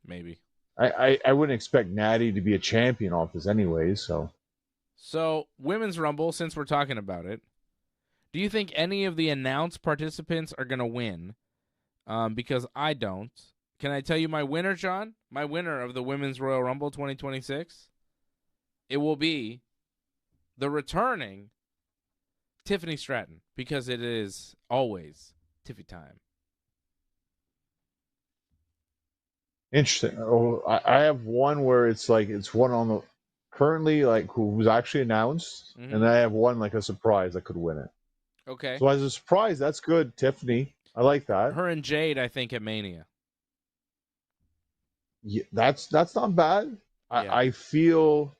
Maybe. I wouldn't expect Natty to be a champion off this anyways, so. So, Women's Rumble, since we're talking about it, do you think any of the announced participants are going to win? Because I don't. Can I tell you my winner, John? My winner of the Women's Royal Rumble 2026? It will be the returning Tiffany Stratton, because it is always Tiffy time. Interesting. Oh, I have one where it's one on the currently who's actually announced, and I have one like a surprise that could win it. Okay. So as a surprise, that's good, Tiffany. I like that. Her and Jade, I think, at Mania. Yeah, that's not bad. I feel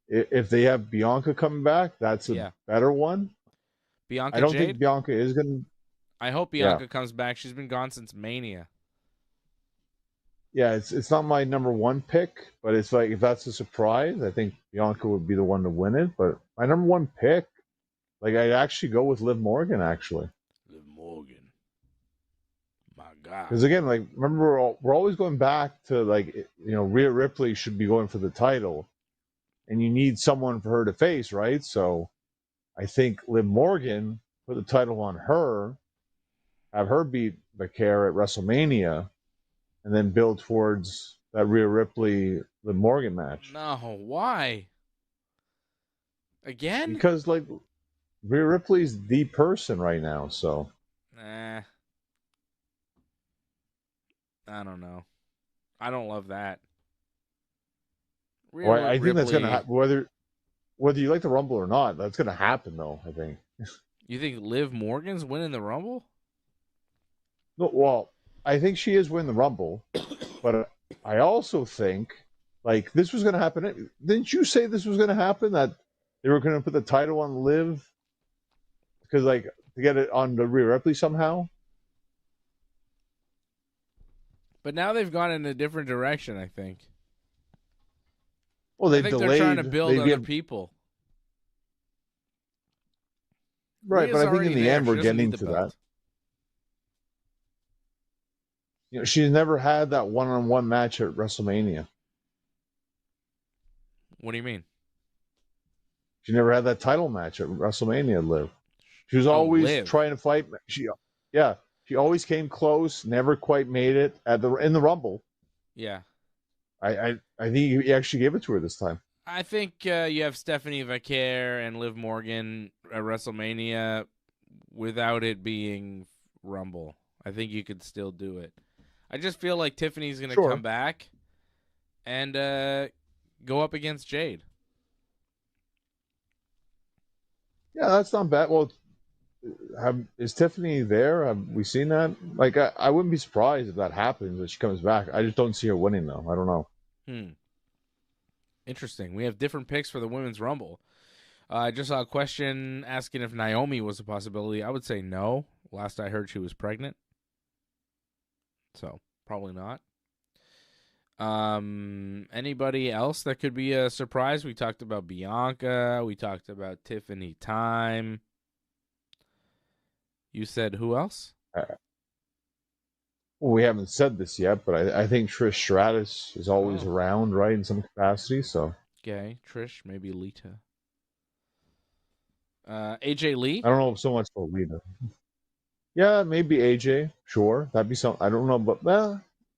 if they have Bianca coming back, that's a better one. Bianca, I don't Jade? think Bianca is going to... I hope Bianca comes back. She's been gone since Mania. Yeah, it's not my number one pick, but it's like if that's a surprise, I think Bianca would be the one to win it. But my number one pick, I'd actually go with Liv Morgan, actually. Liv Morgan. My God. Because again, remember, we're always going back to, Rhea Ripley should be going for the title, and you need someone for her to face, right? So I think Liv Morgan, put the title on her, have her beat Becker at WrestleMania, and then build towards that Rhea Ripley Liv Morgan match. No, why? Again? Because like Rhea Ripley's the person right now, so I don't know. I don't love that. well, I think that's gonna Ripley. happen whether you like the Rumble or not. That's gonna happen though. I think. You think Liv Morgan's winning the Rumble? No, well, I think she is winning the Rumble, but I also think like this was gonna happen. Didn't you say this was gonna happen? That they were gonna put the title on Liv because like to get it on the Rhea Ripley somehow. But now they've gone in a different direction, I think. Well, I they think delayed. they're trying to build other people. Right, Rhea's but I think already in the there. end She we're doesn't getting need the to belt. that. You know, she's never had that one-on-one match at WrestleMania. What do you mean? She never had that title match at WrestleMania, Liv. She was always Liv. trying to fight. She always came close, never quite made it in the Rumble. Yeah. I think you actually gave it to her this time. I think you have Stephanie Vaquer and Liv Morgan at WrestleMania without it being Rumble. I think you could still do it. I just feel like Tiffany's going to come back and go up against Jade. Yeah, that's not bad. Well, is Tiffany there? Have we seen that? Like, I wouldn't be surprised if that happens, that she comes back. I just don't see her winning, though. I don't know. Interesting. We have different picks for the Women's Rumble. I just saw a question asking if Naomi was a possibility. I would say no. Last I heard, she was pregnant. So, probably not. Anybody else that could be a surprise? We talked about Bianca. We talked about Tiffany Time. You said who else? Well, we haven't said this yet, but I think Trish Stratus is always around, right, in some capacity. So okay, Trish, maybe Lita. AJ Lee? I don't know so much about Lita. Yeah, maybe AJ. Sure, that'd be something. I don't know, but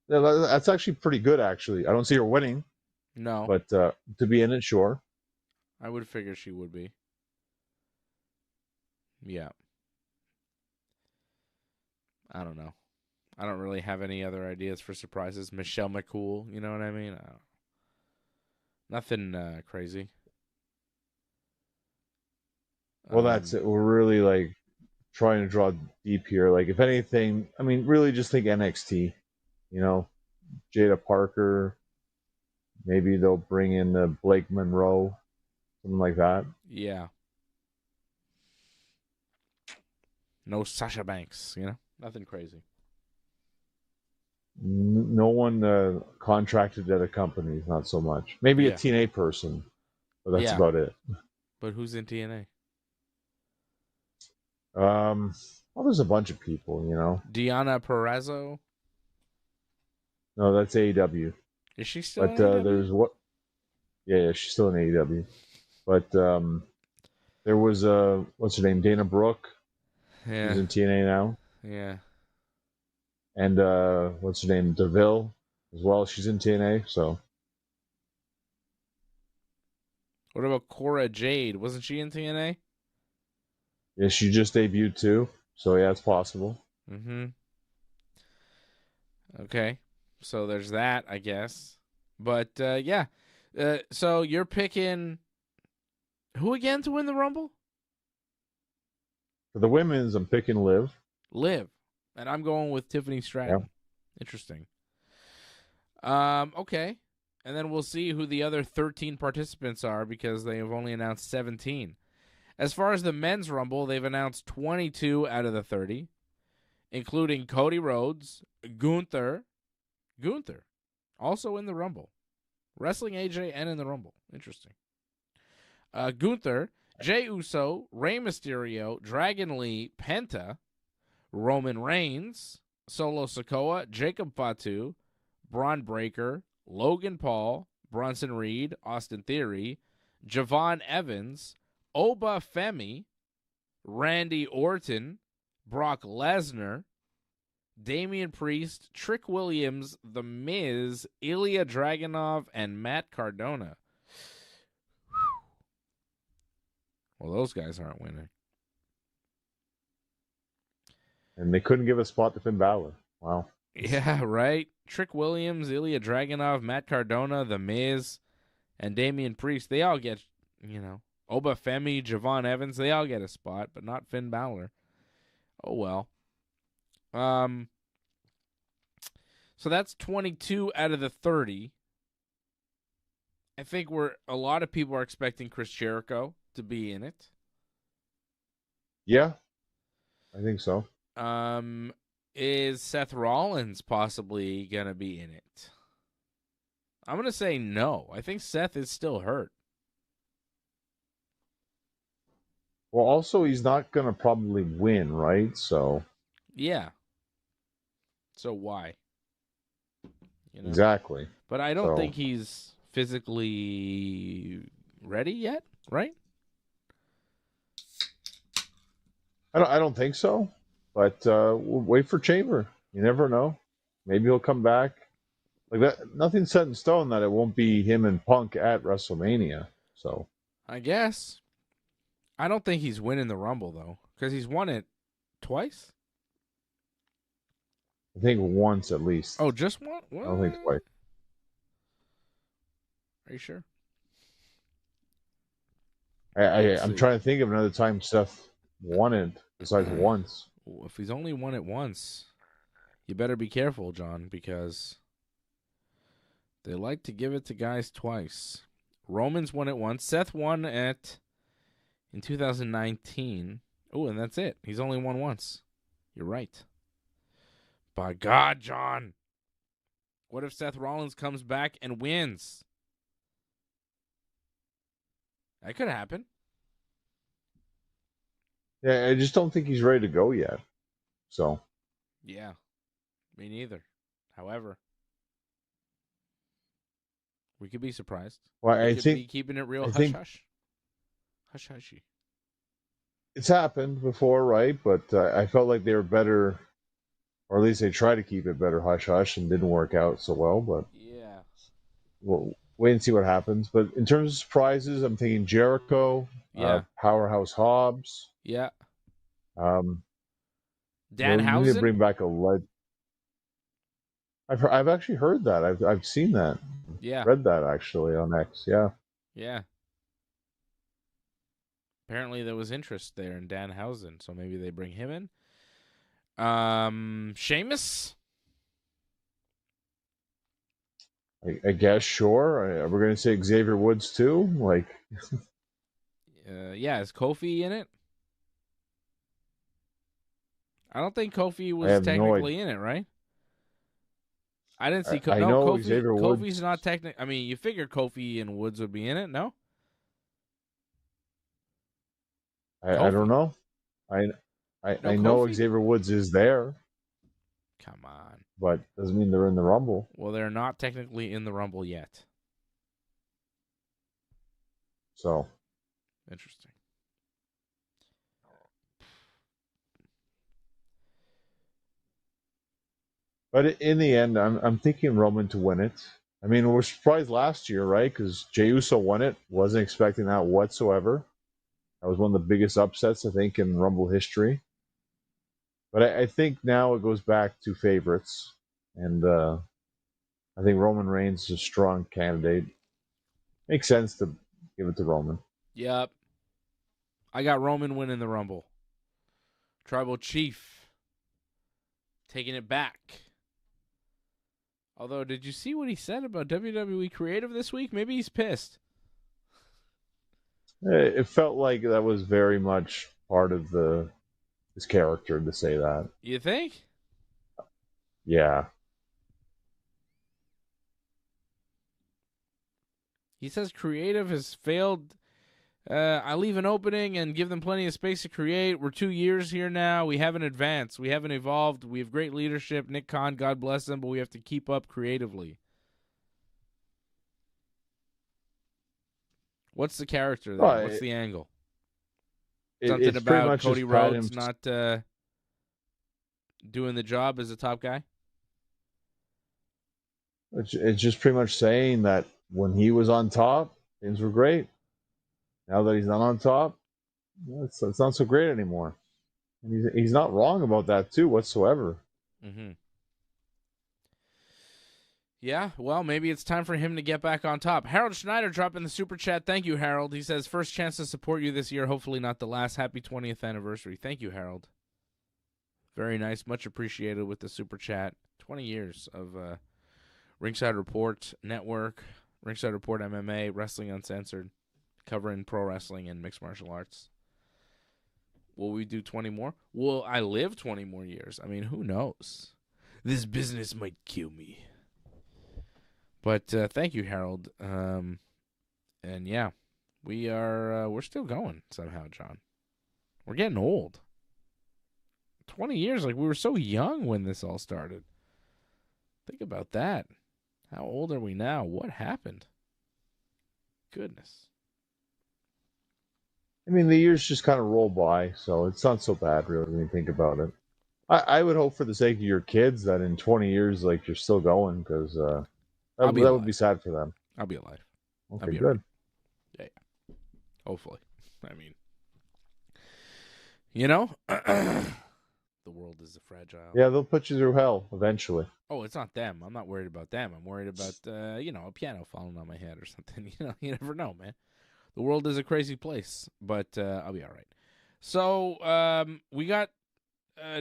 that's actually pretty good. Actually, I don't see her winning. No, but to be in it, sure. I would figure she would be. Yeah. I don't know. I don't really have any other ideas for surprises. Michelle McCool, you know what I mean? Nothing crazy. Well, that's it. We're really like trying to draw deep here. Like, if anything, I mean, really just think NXT. You know, Jada Parker. Maybe they'll bring in Blake Monroe, something like that. Yeah. No Sasha Banks, you know? Nothing crazy. No one contracted at a company, not so much. Maybe a TNA person, but that's about it. But who's in TNA? Well, there's a bunch of people, you know. Deonna Purrazzo? No, that's AEW. Is she still in AEW? AEW? There's what? Yeah, she's still in AEW. But there was what's her name? Dana Brooke. Yeah. She's in TNA now. Yeah. And what's her name? DeVille as well. She's in TNA. So. What about Cora Jade? Wasn't she in TNA? Yeah, she just debuted too. So yeah, it's possible. Mm-hmm. Okay. So there's that, I guess. But yeah. So you're picking who again to win the Rumble? For the women's, I'm picking Liv. Liv. And I'm going with Tiffany Stratton. Yeah. Interesting. Okay. And then we'll see who the other 13 participants are because they have only announced 17. As far as the men's Rumble, they've announced 22 out of the 30, including Cody Rhodes, Gunther, also in the Rumble. Wrestling AJ and in the Rumble. Interesting. Gunther, Jey Uso, Rey Mysterio, Dragon Lee, Penta, Roman Reigns, Solo Sikoa, Jacob Fatu, Braun Breaker, Logan Paul, Bronson Reed, Austin Theory, Javon Evans, Oba Femi, Randy Orton, Brock Lesnar, Damian Priest, Trick Williams, The Miz, Ilya Dragunov, and Matt Cardona. Well, those guys aren't winning. And they couldn't give a spot to Finn Balor. Wow. Yeah, right. Trick Williams, Ilya Dragunov, Matt Cardona, The Miz, and Damian Priest. They all get, Oba Femi, Javon Evans. They all get a spot, but not Finn Balor. Oh well. So that's 22 out of the 30. I think a lot of people are expecting Chris Jericho to be in it. Yeah, I think so. Is Seth Rollins possibly going to be in it? I'm going to say no. I think Seth is still hurt. Well, also, he's not going to probably win, right? So. Yeah. So why? Exactly. But I don't think he's physically ready yet, right? I don't think so. But we'll wait for Chamber. You never know. Maybe he'll come back. Like that, nothing's set in stone that it won't be him and Punk at WrestleMania. So I guess. I don't think he's winning the Rumble though, because he's won it twice. I think once at least. Oh, just one? What? I don't think twice. Are you sure? I'm trying to think of another time Seth won it besides once. If he's only won it once, you better be careful, John, because they like to give it to guys twice. Roman's won it once. Seth won it in 2019. Oh, and that's it. He's only won once. You're right. By God, John. What if Seth Rollins comes back and wins? That could happen. Yeah, I just don't think he's ready to go yet. So. Yeah, me neither. However, we could be surprised. Well, I think be keeping it real hush hushy. It's happened before, right? But I felt like they were better, or at least they tried to keep it better hush hush, and didn't work out so well. But yeah, we'll wait and see what happens. But in terms of surprises, I'm thinking Jericho, Powerhouse Hobbs. Yeah. Danhausen. We need to bring back a lead. I've actually heard that. I've seen that. Yeah. Read that actually on X. Yeah. Yeah. Apparently there was interest there in Danhausen, so maybe they bring him in. Sheamus. I guess sure. We're going to say Xavier Woods too. Like. Yeah. Is Kofi in it? I don't think Kofi was technically in it, right? I didn't see Kofi. No, Kofi's not technically. I mean, you figure Kofi and Woods would be in it, no? I don't know. I know Xavier Woods is there. Come on. But doesn't mean they're in the Rumble. Well, they're not technically in the Rumble yet. So. Interesting. But in the end, I'm thinking Roman to win it. I mean, we were surprised last year, right? Because Jey Uso won it. Wasn't expecting that whatsoever. That was one of the biggest upsets, I think, in Rumble history. But I think now it goes back to favorites. And I think Roman Reigns is a strong candidate. Makes sense to give it to Roman. Yep. I got Roman winning the Rumble. Tribal Chief taking it back. Although, did you see what he said about WWE Creative this week? Maybe he's pissed. It felt like that was very much part of his character to say that. You think? Yeah. He says Creative has failed. I leave an opening and give them plenty of space to create. We're 2 years here now. We haven't advanced. We haven't evolved. We have great leadership. Nick Khan, God bless him, but we have to keep up creatively. What's the character there? What's the angle? Something about Cody Rhodes not doing the job as a top guy? It's just pretty much saying that when he was on top, things were great. Now that he's not on top, It's not so great anymore. And he's not wrong about that too whatsoever. Mm-hmm. Yeah, well, maybe it's time for him to get back on top. Harold Schneider dropping the super chat. Thank you, Harold. He says, first chance to support you this year. Hopefully not the last. Happy 20th anniversary. Thank you, Harold. Very nice. Much appreciated with the super chat. 20 years of Ringside Report Network, Ringside Report MMA, Wrestling Uncensored, covering pro wrestling and mixed martial arts. Will we do 20 more? Will I live 20 more years? I mean, who knows? This business might kill me. But thank you, Harold. And yeah, we're still going somehow, John. We're getting old. 20 years, like we were so young when this all started. Think about that. How old are we now? What happened? Goodness. I mean, the years just kind of roll by, so it's not so bad, really, when you think about it. I would hope for the sake of your kids that in 20 years, like, you're still going, because that would be sad for them. I'll be alive. Okay, good. Right. Yeah. Hopefully. I mean, you know, the world is a fragile. Yeah, they'll put you through hell eventually. Oh, it's not them. I'm not worried about them. I'm worried about, a piano falling on my head or something. You never know, man. The world is a crazy place, but I'll be all right. So we got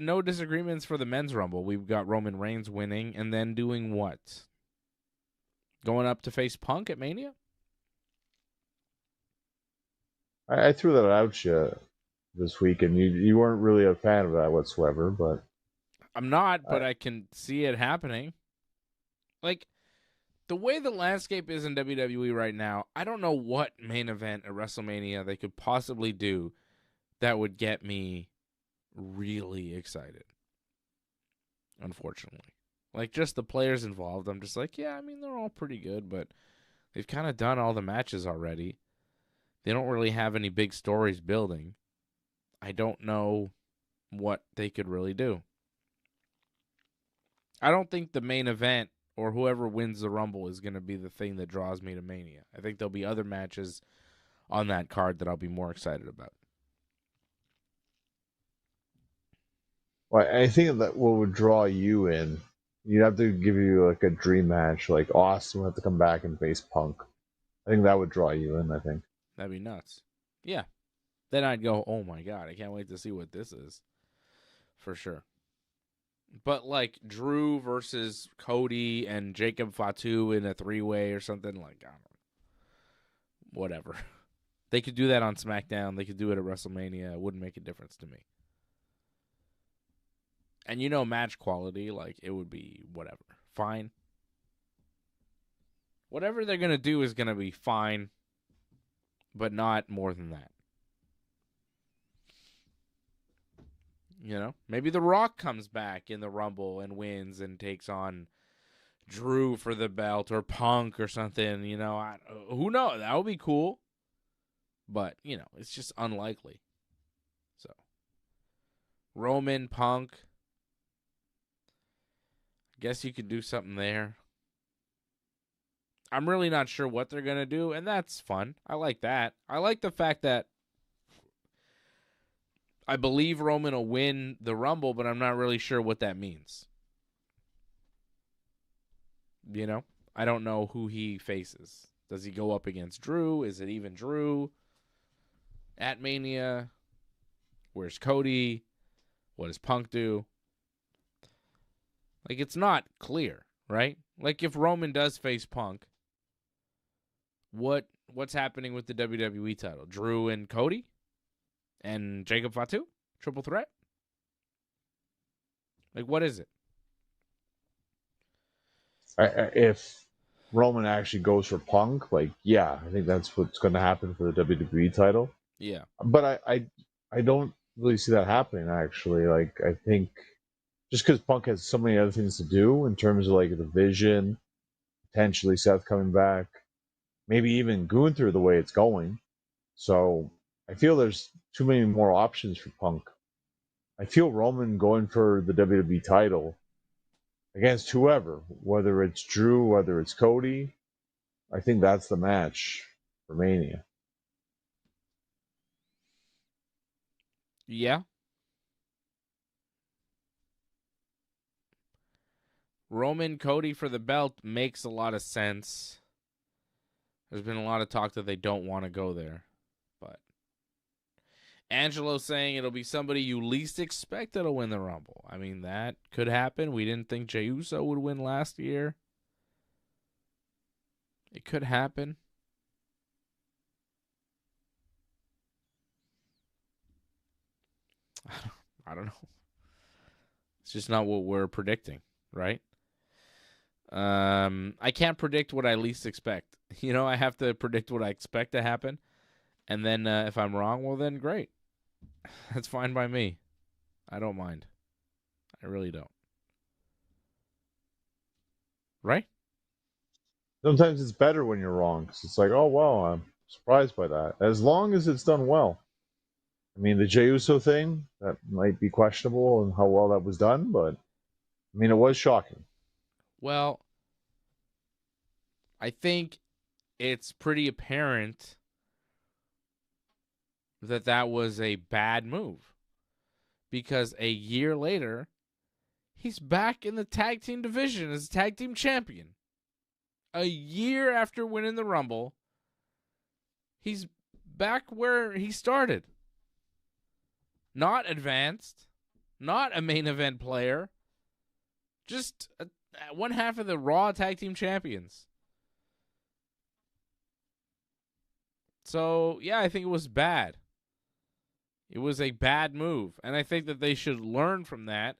no disagreements for the men's rumble. We've got Roman Reigns winning and then doing what? Going up to face Punk at Mania? I threw that out you this week, and you weren't really a fan of that whatsoever, but... I'm not, but I can see it happening. Like, the way the landscape is in WWE right now, I don't know what main event at WrestleMania they could possibly do that would get me really excited. Unfortunately. Like, just the players involved, I'm just like, yeah, I mean, they're all pretty good, but they've kind of done all the matches already. They don't really have any big stories building. I don't know what they could really do. I don't think the main event or whoever wins the Rumble is going to be the thing that draws me to Mania. I think there'll be other matches on that card that I'll be more excited about. Well, I think that what would draw you in, you'd have to give you like a dream match, like Austin would have to come back and face Punk. I think that would draw you in, I think. That'd be nuts. Yeah. Then I'd go, oh my God, I can't wait to see what this is. For sure. But like Drew versus Cody and Jacob Fatu in a 3-way or something, like, I don't know. Whatever. They could do that on SmackDown. They could do it at WrestleMania. It wouldn't make a difference to me. And match quality, like, it would be whatever. Fine. Whatever they're going to do is going to be fine, but not more than that. Maybe The Rock comes back in the Rumble and wins and takes on Drew for the belt or Punk or something. Who knows? That would be cool. But, it's just unlikely. So, Roman, Punk. I guess you could do something there. I'm really not sure what they're going to do, and that's fun. I like that. I like the fact that I believe Roman will win the Rumble, but I'm not really sure what that means. I don't know who he faces. Does he go up against Drew? Is it even Drew at Mania? Where's Cody? What does Punk do? Like, it's not clear, right? Like, if Roman does face Punk, what's happening with the WWE title? Drew and Cody? And Jacob Fatu? Triple threat? Like, what is it? If Roman actually goes for Punk, like, yeah, I think that's what's going to happen for the WWE title. Yeah. But I don't really see that happening, actually. Like, I think just because Punk has so many other things to do in terms of, like, the Vision, potentially Seth coming back, maybe even Gunther the way it's going. So I feel there's too many more options for Punk. I feel Roman going for the WWE title against whoever, whether it's Drew, whether it's Cody. I think that's the match for Mania. Yeah. Roman Cody for the belt makes a lot of sense. There's been a lot of talk that they don't want to go there. But Angelo saying it'll be somebody you least expect that'll win the Rumble. I mean, that could happen. We didn't think Jey Uso would win last year. It could happen. I don't know. It's just not what we're predicting, right? I can't predict what I least expect. You know, I have to predict what I expect to happen. And then if I'm wrong, well, then great. That's fine by me. I don't mind. I really don't. Right? Sometimes it's better when you're wrong. 'Cause it's like, oh, wow, I'm surprised by that. As long as it's done well. I mean, the Jey Uso thing, that might be questionable and how well that was done, but, I mean, it was shocking. Well, I think it's pretty apparent that that was a bad move. Because a year later, he's back in the tag team division as tag team champion. A year after winning the Rumble, he's back where he started. Not advanced, not a main event player, just one half of the Raw tag team champions. So, yeah, I think it was bad. It was a bad move. And I think that they should learn from that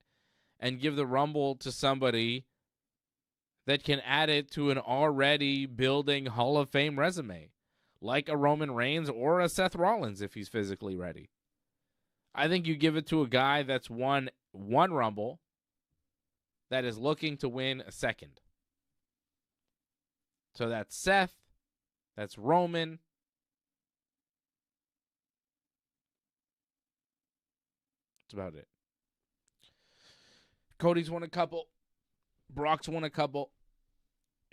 and give the Rumble to somebody that can add it to an already building Hall of Fame resume, like a Roman Reigns or a Seth Rollins if he's physically ready. I think you give it to a guy that's won one Rumble that is looking to win a second. So that's Seth, that's Roman. That's about it. Cody's won a couple. Brock's won a couple.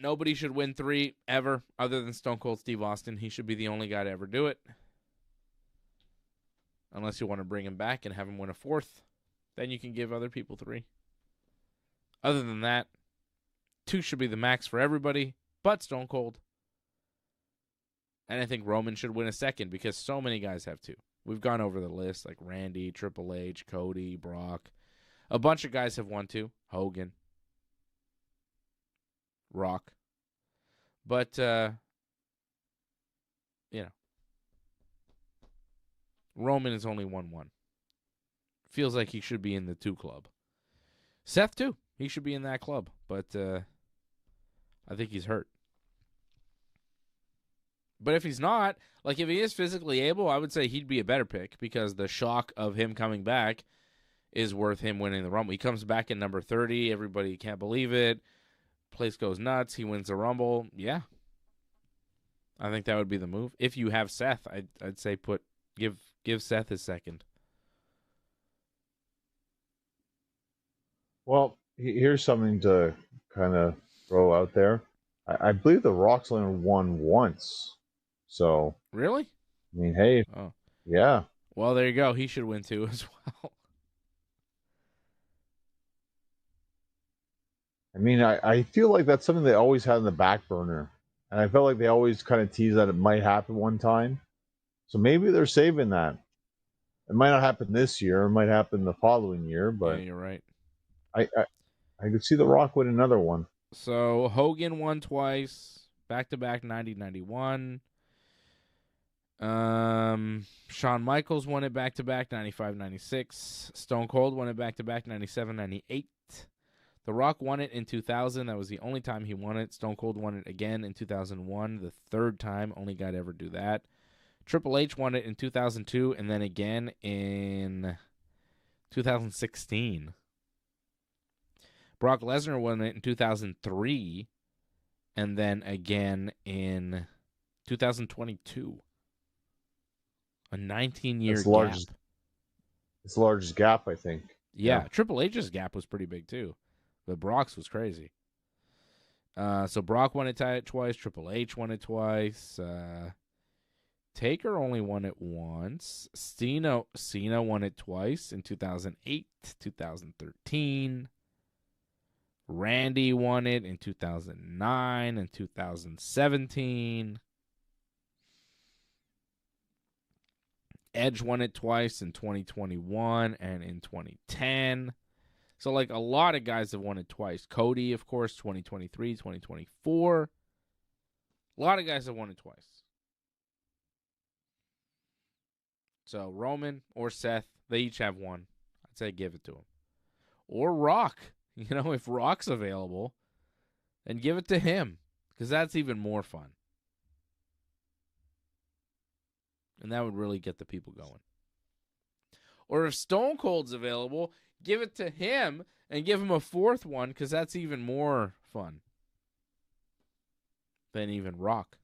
Nobody should win 3 ever other than Stone Cold Steve Austin. He should be the only guy to ever do it. Unless you want to bring him back and have him win a 4th. Then you can give other people 3. Other than that, 2 should be the max for everybody but Stone Cold. And I think Roman should win a 2nd because so many guys have 2. We've gone over the list like Randy, Triple H, Cody, Brock. A bunch of guys have won 2. Hogan. Rock. But, Roman is only won 1. Feels like he should be in the 2 club. Seth, too. He should be in that club. But I think he's hurt. But if he's not, like if he is physically able, I would say he'd be a better pick because the shock of him coming back is worth him winning the Rumble. He comes back in number 30. Everybody can't believe it. Place goes nuts. He wins the Rumble. Yeah. I think that would be the move. If you have Seth, I'd say give Seth his 2nd. Well, here's something to kind of throw out there. I believe the Rock's only won once. So. Really? I mean, hey. Oh. Yeah. Well, there you go. He should win 2 as well. I mean, I feel like that's something they always had in the back burner. And I felt like they always kind of teased that it might happen one time. So maybe they're saving that. It might not happen this year. It might happen the following year. But yeah, you're right. I could see The Rock win another one. So Hogan won twice. Back-to-back 90-91. Shawn Michaels won it back-to-back 95-96. Stone Cold won it back-to-back 97-98. The Rock won it in 2000. That was the only time he won it. Stone Cold won it again in 2001. The 3rd time. Only guy to ever do that. Triple H won it in 2002 and then again in 2016. Brock Lesnar won it in 2003 and then again in 2022. A 19-year gap. It's the largest gap, I think. Yeah, Triple H's gap was pretty big too. But Brock's was crazy. So Brock won it twice. Triple H won it twice. Taker only won it once. Cena won it twice in 2008, 2013. Randy won it in 2009 and 2017. Edge won it twice in 2021 and in 2010. So, like, a lot of guys have won it twice. Cody, of course, 2023, 2024. A lot of guys have won it twice. So, Roman or Seth, they each have one. I'd say give it to him. Or Rock. You know, if Rock's available, then give it to him, because that's even more fun. And that would really get the people going. Or if Stone Cold's available, give it to him and give him a fourth one, because that's even more fun than even Rock.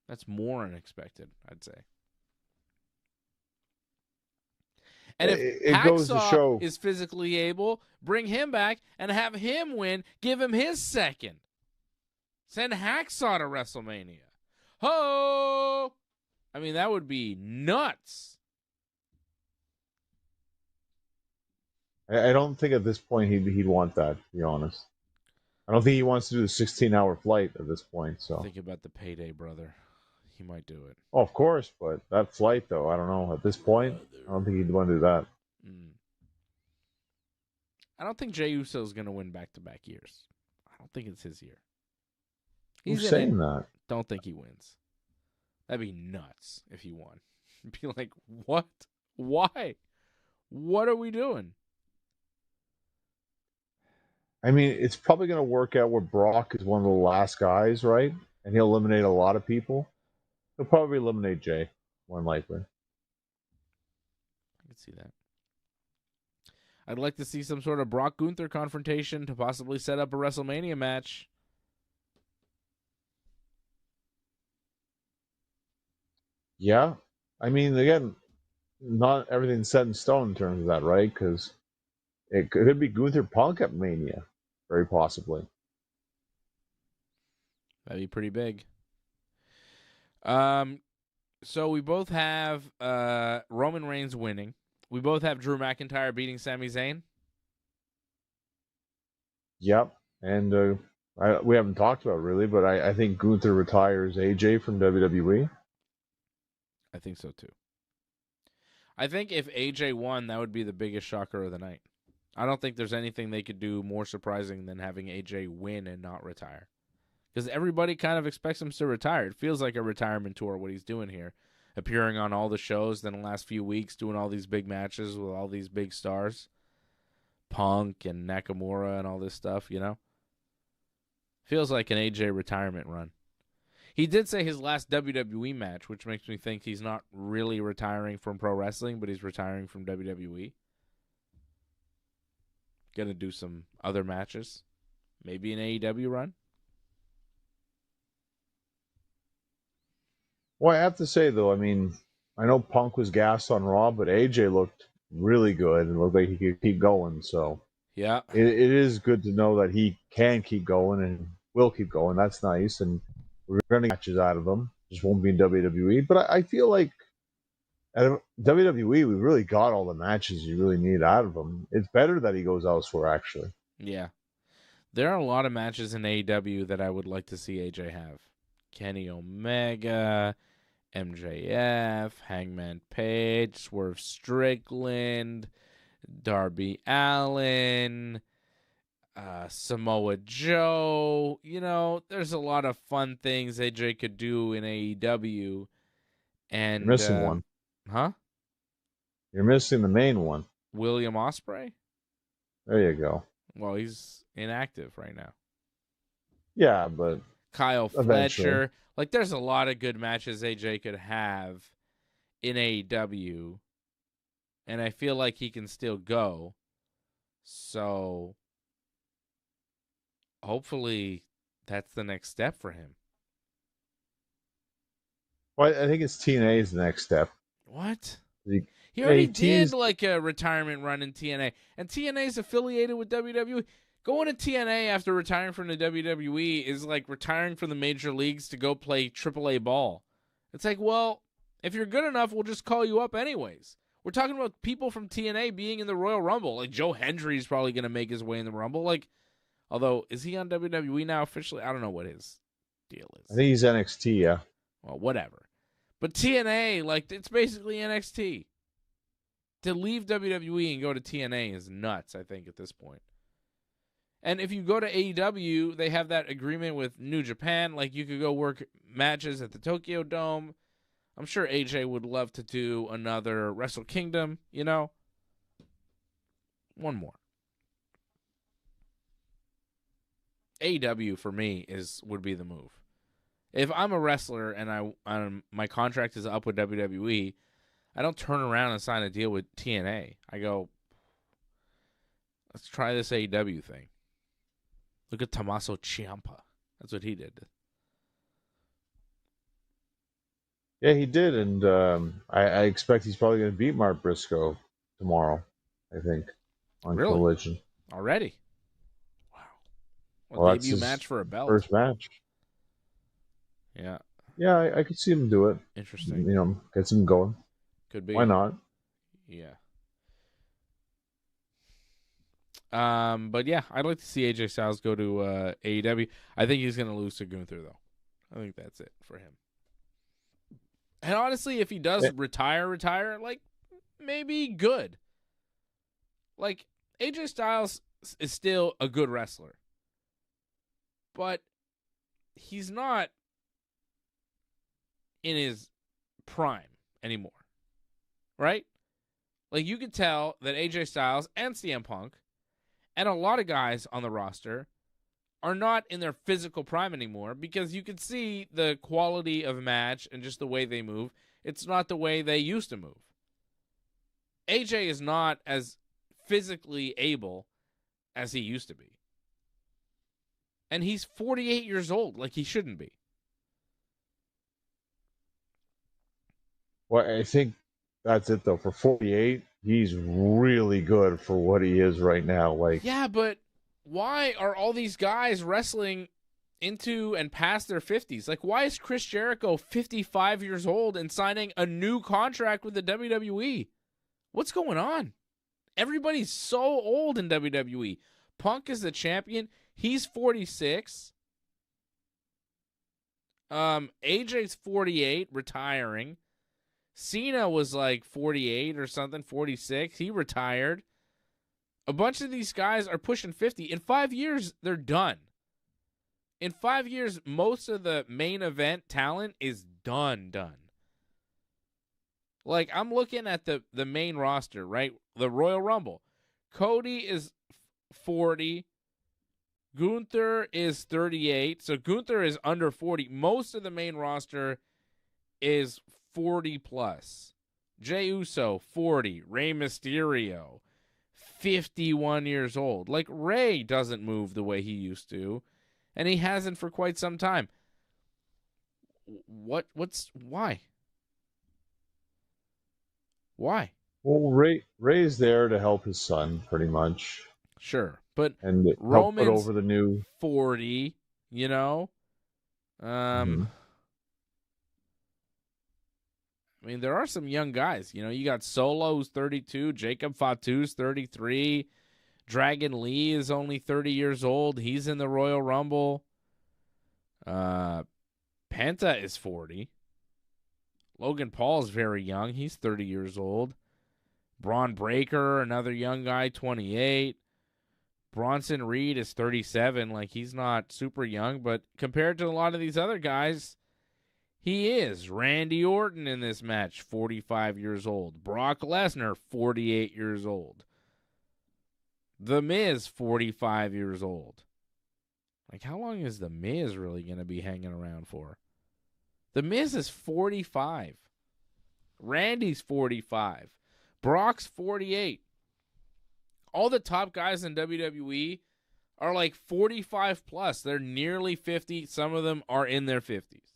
That's more unexpected, I'd say. And if it goes to show is physically able, bring him back and have him win. Give him his second. Send Hacksaw to WrestleMania. Ho! I mean, that would be nuts. I don't think at this point he'd want that, to be honest. I don't think he wants to do the 16-hour flight at this point. So think about the payday, brother. He might do it. Oh, of course, but that flight, though, I don't know. At this point, I don't think he'd want to do that. I don't think Jey Uso is going to win back-to-back years. I don't think it's his year. Who's saying that? Don't think he wins. That'd be nuts if he won. It'd be like, what? Why? What are we doing? I mean, it's probably going to work out where Brock is one of the last guys, right? And he'll eliminate a lot of people. He'll probably eliminate Jey, more than likely. I can see that. I'd like to see some sort of Brock Gunther confrontation to possibly set up a WrestleMania match. Yeah. I mean, again, not everything's set in stone in terms of that, right? Because it could be Gunther Punk at Mania, very possibly. That'd be pretty big. So we both have Roman Reigns winning. We both have Drew McIntyre beating Sami Zayn. Yep. And we haven't talked about it really, but I think Gunther retires AJ from WWE. I think so too. I think if AJ won, that would be the biggest shocker of the night. I don't think there's anything they could do more surprising than having AJ win and not retire. Because everybody kind of expects him to retire. It feels like a retirement tour, what he's doing here. Appearing on all the shows in the last few weeks, doing all these big matches with all these big stars. Punk and Nakamura and all this stuff, you know? Feels like an AJ retirement run. He did say his last WWE match, which makes me think he's not really retiring from pro wrestling, but he's retiring from WWE. Gonna do some other matches. Maybe an AEW run. Well, I have to say, though, I mean, I know Punk was gassed on Raw, but AJ looked really good and looked like he could keep going. So yeah, it is good to know that he can keep going and will keep going. That's nice. And we're going to get matches out of him. Just won't be in WWE. But I feel like at WWE, we really got all the matches you really need out of him. It's better that he goes elsewhere, actually. Yeah. There are a lot of matches in AEW that I would like to see AJ have. Kenny Omega, MJF, Hangman Page, Swerve Strickland, Darby Allin, Samoa Joe. You know, there's a lot of fun things AJ could do in AEW. And you're missing one. Huh? You're missing the main one. William Ospreay? There you go. Well, he's inactive right now. Yeah, but Kyle eventually. Fletcher. Like, there's a lot of good matches AJ could have in AEW, and I feel like he can still go. So, hopefully, that's the next step for him. Well, I think it's TNA is the next step. What? He already did teased like a retirement run in TNA, and TNA is affiliated with WWE. Going to TNA after retiring from the WWE is like retiring from the major leagues to go play AAA ball. It's like, well, if you're good enough, we'll just call you up anyways. We're talking about people from TNA being in the Royal Rumble. Like, Joe Hendry's probably going to make his way in the Rumble. Like, although, is he on WWE now officially? I don't know what his deal is. I think he's NXT, yeah. Well, whatever. But TNA, like, it's basically NXT. To leave WWE and go to TNA is nuts, I think, at this point. And if you go to AEW, they have that agreement with New Japan. Like, you could go work matches at the Tokyo Dome. I'm sure AJ would love to do another Wrestle Kingdom, you know? One more. AEW, for me, would be the move. If I'm a wrestler and my contract is up with WWE, I don't turn around and sign a deal with TNA. I go, let's try this AEW thing. Look at Tommaso Ciampa. That's what he did. Yeah, he did, and I expect he's probably going to beat Mark Briscoe tomorrow, I think, on Really? Collision. Already? Wow. Well, Debut that's match for a belt. First match. Yeah. Yeah, I could see him do it. Interesting. You know, gets him going. Could be. Why not? Yeah. But yeah, I'd like to see AJ Styles go to AEW. I think he's going to lose to Gunther, though. I think that's it for him. And honestly, if he does retire, like, maybe good. Like, AJ Styles is still a good wrestler. But he's not in his prime anymore. Right? Like, you could tell that AJ Styles and CM Punk and a lot of guys on the roster are not in their physical prime anymore because you can see the quality of match and just the way they move. It's not the way they used to move. AJ is not as physically able as he used to be. And he's 48 years old, like he shouldn't be. Well, I think that's it, though. For 48, he's really good for what he is right now. Like, yeah, but why are all these guys wrestling into and past their 50s? Like, why is Chris Jericho 55 years old and signing a new contract with the WWE? What's going on? Everybody's so old in WWE. Punk is the champion. He's 46. AJ's 48, retiring. Cena was like 48 or something, 46. He retired. A bunch of these guys are pushing 50. In 5 years, they're done. In 5 years, most of the main event talent is done. Like, I'm looking at the main roster, right? The Royal Rumble. Cody is 40. Gunther is 38. So Gunther is under 40. Most of the main roster is 40 plus. Jey Uso, 40. Rey Mysterio, 51 years old. Like, Rey doesn't move the way he used to, and he hasn't for quite some time. Why? Why? well, Ray's there to help his son, pretty much, Sure, but and help Roman's put over the new 40, you know? Mhm. I mean, there are some young guys. You know, you got Solo, who's 32. Jacob Fatu's 33. Dragon Lee is only 30 years old. He's in the Royal Rumble. Penta is 40. Logan Paul's very young. He's 30 years old. Braun Breaker, another young guy, 28. Bronson Reed is 37. Like, he's not super young, but compared to a lot of these other guys, he is. Randy Orton in this match, 45 years old. Brock Lesnar, 48 years old. The Miz, 45 years old. Like, how long is The Miz really going to be hanging around for? The Miz is 45. Randy's 45. Brock's 48. All the top guys in WWE are like 45 plus. They're nearly 50. Some of them are in their 50s.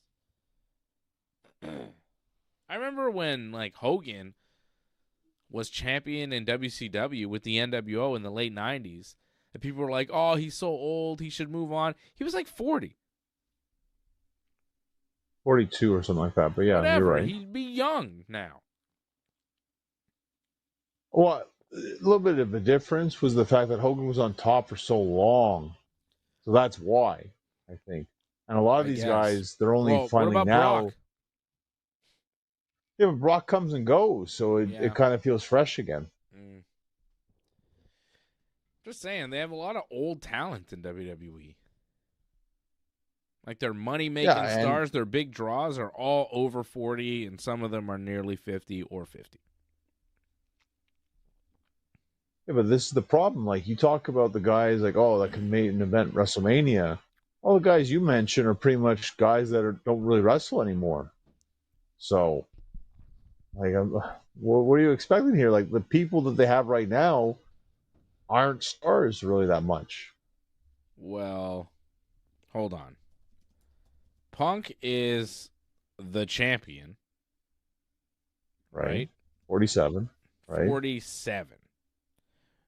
I remember when, like, Hogan was champion in WCW with the NWO in the late 90s, and people were like, oh, he's so old, he should move on. He was like 40. 42 or something like that. But yeah, Whatever. you're right. He'd be young now. Well, a little bit of a difference was the fact that Hogan was on top for so long. So that's why, I think. And a lot of I these guess. guys, they're only Well, finally what about now. Brock? Yeah, but Brock comes and goes, so it kind of feels fresh again. Just saying, they have a lot of old talent in WWE. Like their money-making stars, their big draws are all over 40, and some of them are nearly 50 or 50. Yeah, but this is the problem. Like, you talk about the guys like, oh, that can make an event WrestleMania. All the guys you mentioned are pretty much guys that don't really wrestle anymore. So, like, what are you expecting here? Like, the people that they have right now aren't stars really that much. Well, hold on. Punk is the champion. Right? 47. Right? 47.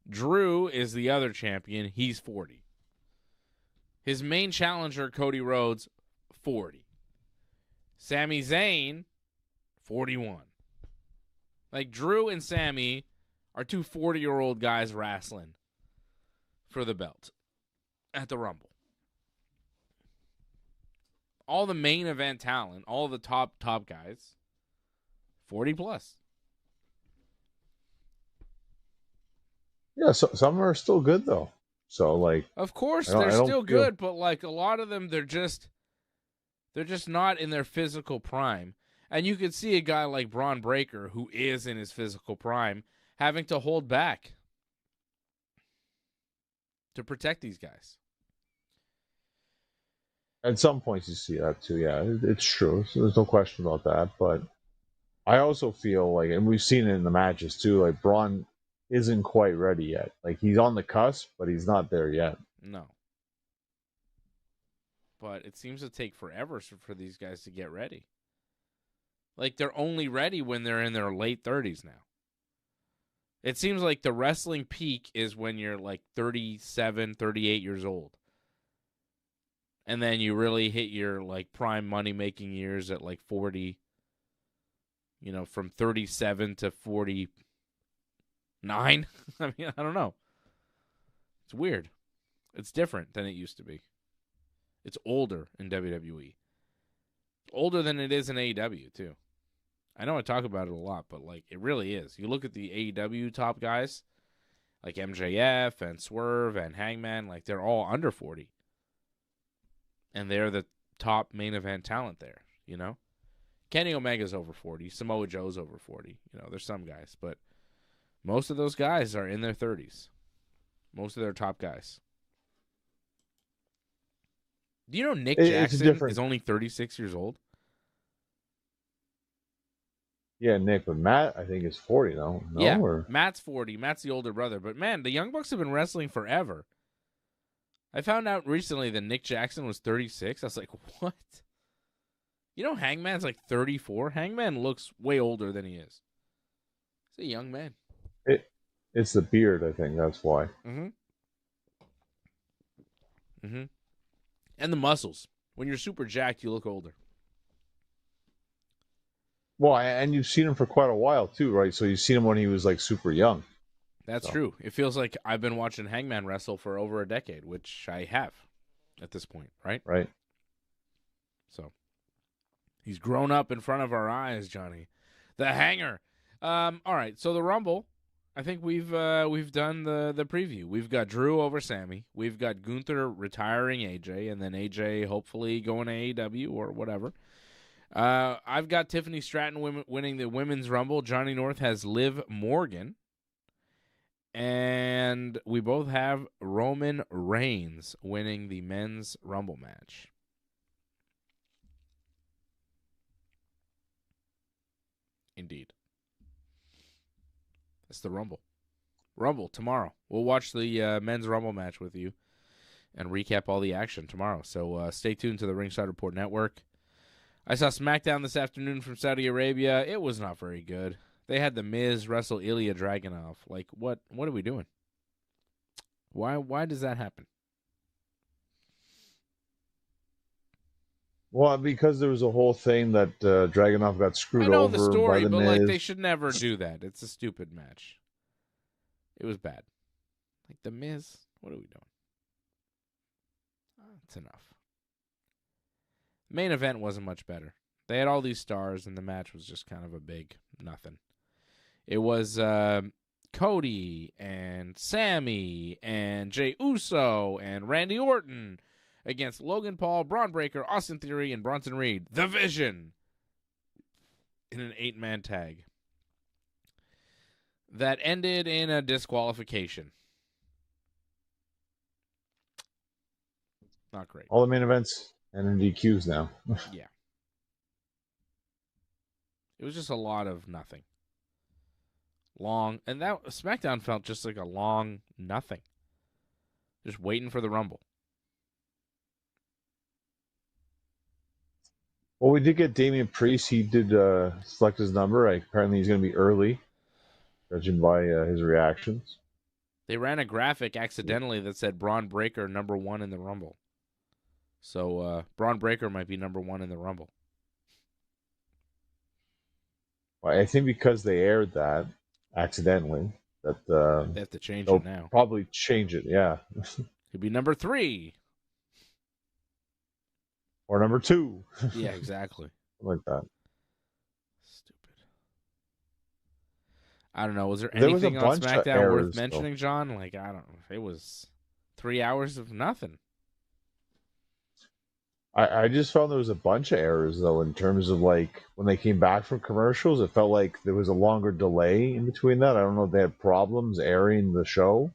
Drew is the other champion. He's 40. His main challenger, Cody Rhodes, 40. Sami Zayn, 41. Like, Drew and Sami are two 40-year-old guys wrestling for the belt at the Rumble. All the main event talent, all the top guys, 40 plus. Yeah, so some are still good though. So like, of course they're still good, but like a lot of them, they're just not in their physical prime. And you could see a guy like Braun Breaker, who is in his physical prime, having to hold back to protect these guys. At some points you see that too. Yeah, it's true. So there's no question about that. But I also feel like, and we've seen it in the matches too, like Braun isn't quite ready yet. Like, he's on the cusp, but he's not there yet. No. But it seems to take forever for these guys to get ready. Like, they're only ready when they're in their late 30s now. It seems like the wrestling peak is when you're like 37, 38 years old. And then you really hit your like prime money-making years at like 40. You know, from 37 to 49. I mean, I don't know. It's weird. It's different than it used to be. It's older in WWE. Older than it is in AEW, too. I know I talk about it a lot, but like it really is. You look at the AEW top guys, like MJF and Swerve and Hangman, like they're all under 40. And they're the top main event talent there, you know? Kenny Omega's over 40. Samoa Joe's over 40. You know, there's some guys, but most of those guys are in their 30s. Most of their top guys. Do you know Nick Jackson is only 36 years old? Yeah, Nick, but Matt, I think, is 40, though. No? Yeah, or? Matt's 40. Matt's the older brother. But, man, the Young Bucks have been wrestling forever. I found out recently that Nick Jackson was 36. I was like, what? You know Hangman's like 34? Hangman looks way older than he is. He's a young man. It's the beard, I think. That's why. Mm-hmm. Mm-hmm. And the muscles. When you're super jacked, you look older. Well, and you've seen him for quite a while, too, right? So you've seen him when he was, like, super young. That's true. It feels like I've been watching Hangman wrestle for over a decade, which I have at this point, right? Right. So he's grown up in front of our eyes, Johnny. The Hanger. All right, so the Rumble, I think we've done the preview. We've got Drew over Sami. We've got Gunther retiring AJ, and then AJ hopefully going to AEW or whatever. I've got Tiffany Stratton winning the Women's Rumble. Johnny North has Liv Morgan. And we both have Roman Reigns winning the Men's Rumble match. Indeed. That's the Rumble. Rumble tomorrow. We'll watch the Men's Rumble match with you and recap all the action tomorrow. So stay tuned to the Ringside Report Network. I saw SmackDown this afternoon from Saudi Arabia. It was not very good. They had The Miz wrestle Ilya Dragunov. Like, what are we doing? Why does that happen? Well, because there was a whole thing that Dragunov got I screwed know the over by story, the but Miz. like they should never do that. It's a stupid match. It was bad. Like the Miz, what are we doing? It's enough. Main event wasn't much better. They had all these stars, and the match was just kind of a big nothing. It was Cody and Sami and Jey Uso and Randy Orton against Logan Paul, Braun Breaker, Austin Theory, and Bronson Reed. The Vision in an 8-man tag that ended in a disqualification. Not great. All the main events and in DQs now. Yeah. It was just a lot of nothing. Long, and that SmackDown felt just like a long nothing. Just waiting for the Rumble. Well, we did get Damian Priest. He did select his number. Apparently, he's going to be early, judging by his reactions. They ran a graphic accidentally that said Braun Breaker #1 in the Rumble. So Braun Breaker might be #1 in the Rumble. Well, I think because they aired that accidentally, that They have to change they'll it now. probably change it. Yeah, Could be #3. or #2. Yeah, exactly. Something like that. Stupid. I don't know. Was there There was a anything on bunch of SmackDown worth errors, mentioning, John? Like, I don't know. It was 3 hours of nothing. I just found there was a bunch of errors though in terms of like when they came back from commercials. It felt like there was a longer delay in between that. I don't know if they had problems airing the show,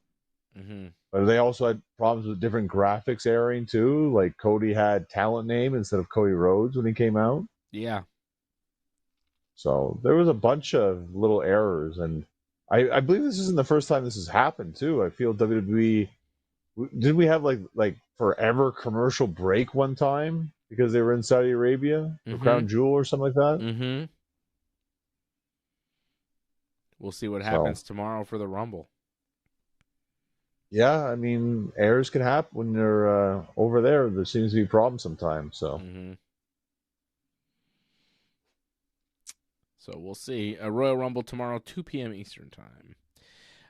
but they also had problems with different graphics airing too. Like Cody had talent name instead of Cody Rhodes when he came out. Yeah. So there was a bunch of little errors, and I believe this isn't the first time this has happened too. I feel WWE did we have like forever commercial break one time because they were in Saudi Arabia for Crown Jewel or something like that. We'll see what happens tomorrow for the Rumble. Yeah, I mean errors can happen when they're over there. There seems to be problems sometimes. So. So we'll see. A Royal Rumble tomorrow, 2 p.m. Eastern Time.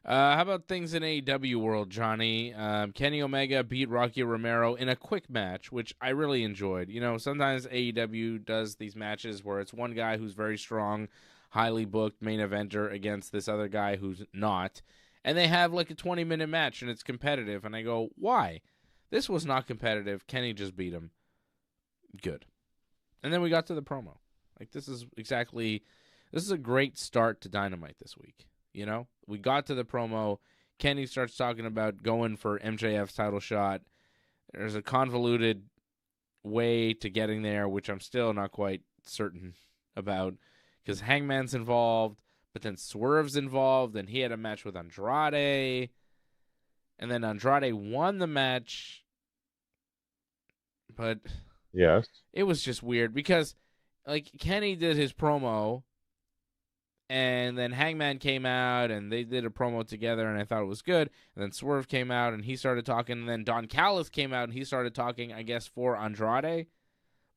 How about things in AEW world, Johnny? Kenny Omega beat Rocky Romero in a quick match, which I really enjoyed. You know, sometimes AEW does these matches where it's one guy who's very strong, highly booked main eventer against this other guy who's not, and they have like a 20-minute match and it's competitive, and I go, why? This was not competitive. Kenny just beat him. Good. And then we got to the promo. Like, this is a great start to Dynamite this week. You know, we got to the promo. Kenny starts talking about going for MJF's title shot. There's a convoluted way to getting there, which I'm still not quite certain about, because Hangman's involved, but then Swerve's involved, and he had a match with Andrade, and then Andrade won the match, but yes, it was just weird because, like, Kenny did his promo, and then Hangman came out, and they did a promo together, and I thought it was good. And then Swerve came out, and he started talking. And then Don Callis came out, and he started talking, I guess, for Andrade.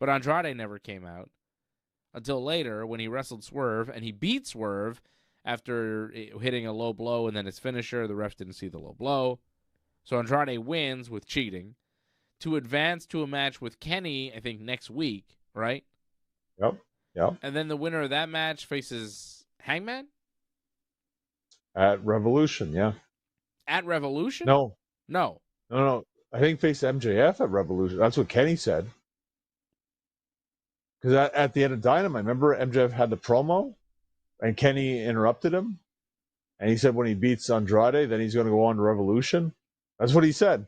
But Andrade never came out until later when he wrestled Swerve, and he beat Swerve after hitting a low blow, and then his finisher. The ref didn't see the low blow. So Andrade wins with cheating to advance to a match with Kenny, I think, next week, right? Yep. And then the winner of that match faces Hangman? At Revolution, yeah. At Revolution? No. No. I think face MJF at Revolution. That's what Kenny said. Because at the end of Dynamite, remember MJF had the promo, and Kenny interrupted him, and he said when he beats Andrade, then he's going to go on to Revolution. That's what he said.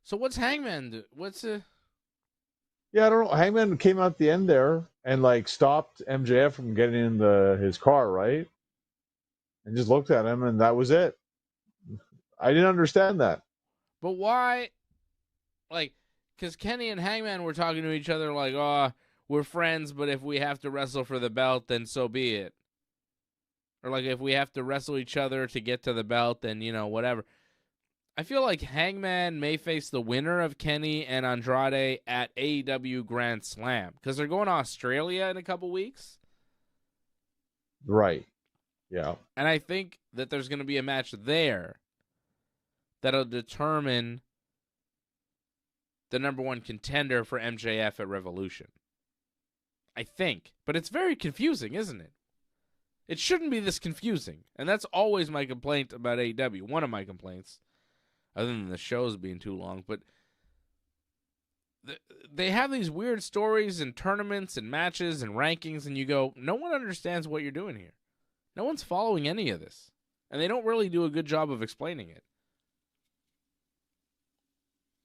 So what's Hangman do? Yeah, I don't know. Hangman came out at the end there and like stopped MJF from getting in his car, right? And just looked at him, and that was it. I didn't understand that. But why? Like, because Kenny and Hangman were talking to each other like, oh, we're friends, but if we have to wrestle for the belt, then so be it. Or like, if we have to wrestle each other to get to the belt, then, you know, whatever. I feel like Hangman may face the winner of Kenny and Andrade at AEW Grand Slam because they're going to Australia in a couple weeks. Right. Yeah. And I think that there's going to be a match there that'll determine the number one contender for MJF at Revolution. I think. But it's very confusing, isn't it? It shouldn't be this confusing. And that's always my complaint about AEW. One of my complaints. Other than the shows being too long. But they have these weird stories and tournaments and matches and rankings. And you go, no one understands what you're doing here. No one's following any of this. And they don't really do a good job of explaining it.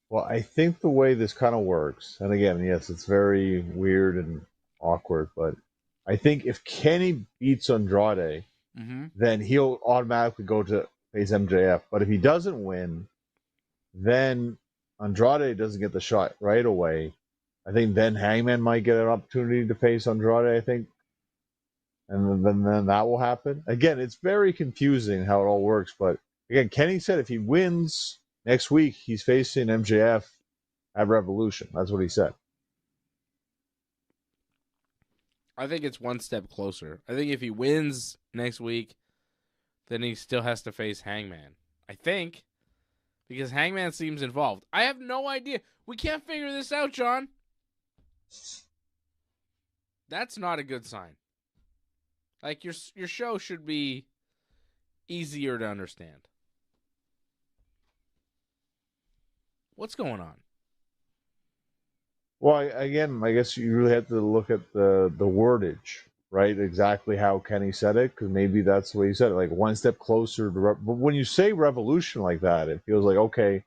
Well, I think the way this kind of works, and again, yes, it's very weird and awkward, but I think if Kenny beats Andrade, then he'll automatically go to face MJF. But if he doesn't win, then Andrade doesn't get the shot right away. I think then Hangman might get an opportunity to face Andrade, I think. And then that will happen. Again, it's very confusing how it all works. But again, Kenny said if he wins next week, he's facing MJF at Revolution. That's what he said. I think it's one step closer. I think if he wins next week, then he still has to face Hangman. I think. Because Hangman seems involved. I have no idea. We can't figure this out, John. That's not a good sign. Like, your show should be easier to understand. What's going on? Well, again, I guess you really have to look at the wordage, right? Exactly how Kenny said it, because maybe that's the way he said it, like one step closer to. But when you say revolution like that, it feels like, okay,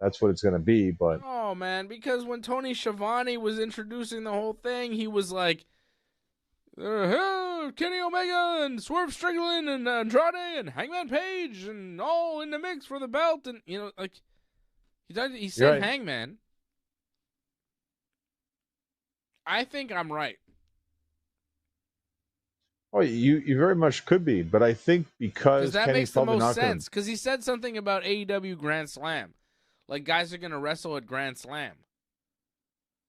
that's what it's going to be. But oh man, because when Tony Schiavone was introducing the whole thing, he was like, Kenny Omega and Swerve Strickland and Andrade and Hangman Page and all in the mix for the belt, and like he said right. Hangman. I think I'm right. Oh, you very much could be, but I think because that Kenny's makes the probably most not sense. Because he said something about AEW Grand Slam, like guys are going to wrestle at Grand Slam,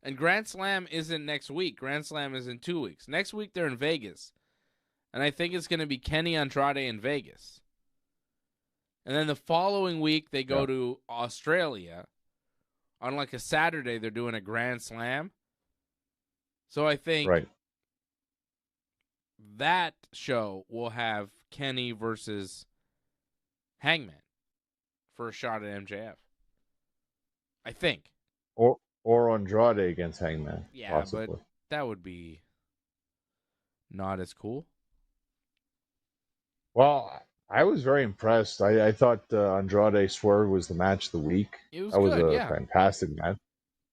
and Grand Slam isn't next week. Grand Slam is in 2 weeks. Next week they're in Vegas, and I think it's going to be Kenny Andrade in Vegas, and then the following week they go to Australia. On like a Saturday, they're doing a Grand Slam. So I think that show will have Kenny versus Hangman for a shot at MJF. I think. Or Andrade against Hangman. Yeah, possibly. But that would be not as cool. Well, I was very impressed. I thought Andrade Swerve was the match of the week. It was that was good, a fantastic match.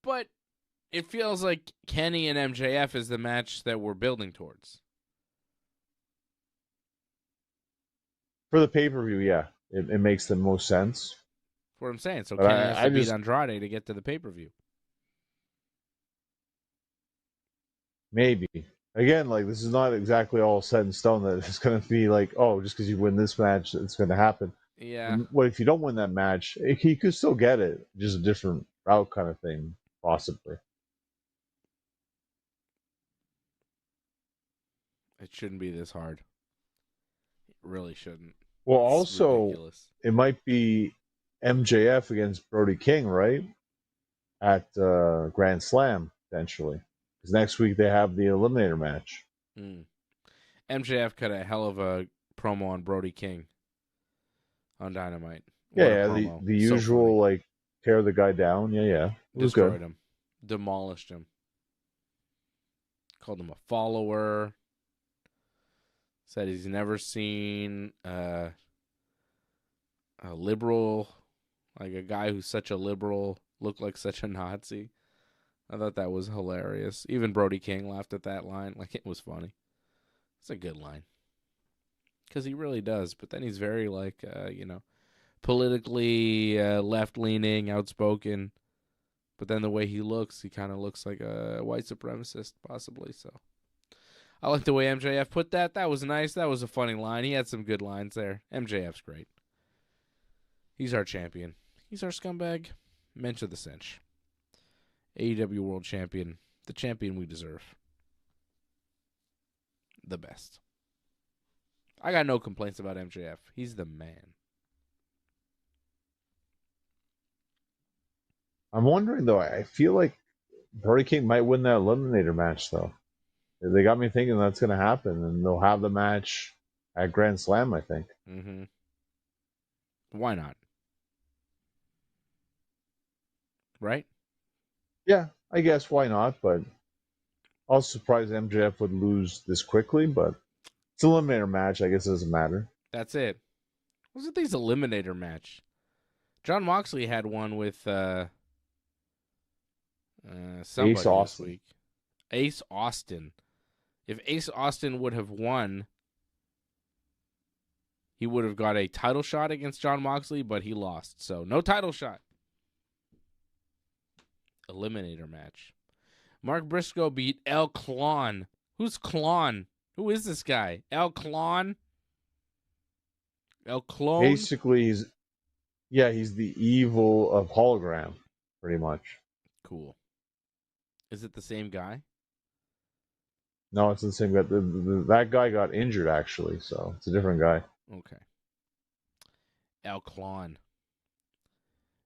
But it feels like Kenny and MJF is the match that we're building towards. For the pay-per-view, yeah. It makes the most sense. That's what I'm saying. So but Kenny has to beat Andrade to get to the pay-per-view. Maybe. Again, like, this is not exactly all set in stone that it's going to be like, oh, just because you win this match, it's going to happen. Yeah. And what if you don't win that match? He could still get it. Just a different route kind of thing, possibly. It shouldn't be this hard. It really shouldn't. Well, It's also, ridiculous. It might be MJF against Brody King, right? At Grand Slam, potentially. Because next week they have the Eliminator match. MJF cut a hell of a promo on Brody King on Dynamite. Yeah, the usual, like, tear the guy down. Yeah. It was Destroyed good. him. Demolished him. Called him a follower. Said he's never seen a liberal, like a guy who's such a liberal, look like such a Nazi. I thought that was hilarious. Even Brody King laughed at that line. Like, it was funny. It's a good line. Because he really does. But then he's very, like, politically left-leaning, outspoken. But then the way he looks, he kind of looks like a white supremacist, possibly. So I like the way MJF put that. That was nice. That was a funny line. He had some good lines there. MJF's great. He's our champion. He's our scumbag. Mensch of the cinch. AEW World Champion. The champion we deserve. The best. I got no complaints about MJF. He's the man. I'm wondering, though, I feel like Brody King might win that Eliminator match, though. They got me thinking that's going to happen, and they'll have the match at Grand Slam, I think. Mm-hmm. Why not? Right? Yeah, I guess why not, but I was surprised MJF would lose this quickly, but it's an Eliminator match. I guess it doesn't matter. That's it. What's the thing's Eliminator match? John Moxley had one with somebody Ace Austin. this week. Ace Austin. If Ace Austin would have won, he would have got a title shot against John Moxley, but he lost. So no title shot. Eliminator match. Mark Briscoe beat El Clon. Who's Clon? Who is this guy? El Clon? El Clone? Basically, he's the evil of Hologram, pretty much. Cool. Is it the same guy? No, it's the same guy. That guy got injured, actually, so it's a different guy. Okay. El Clon.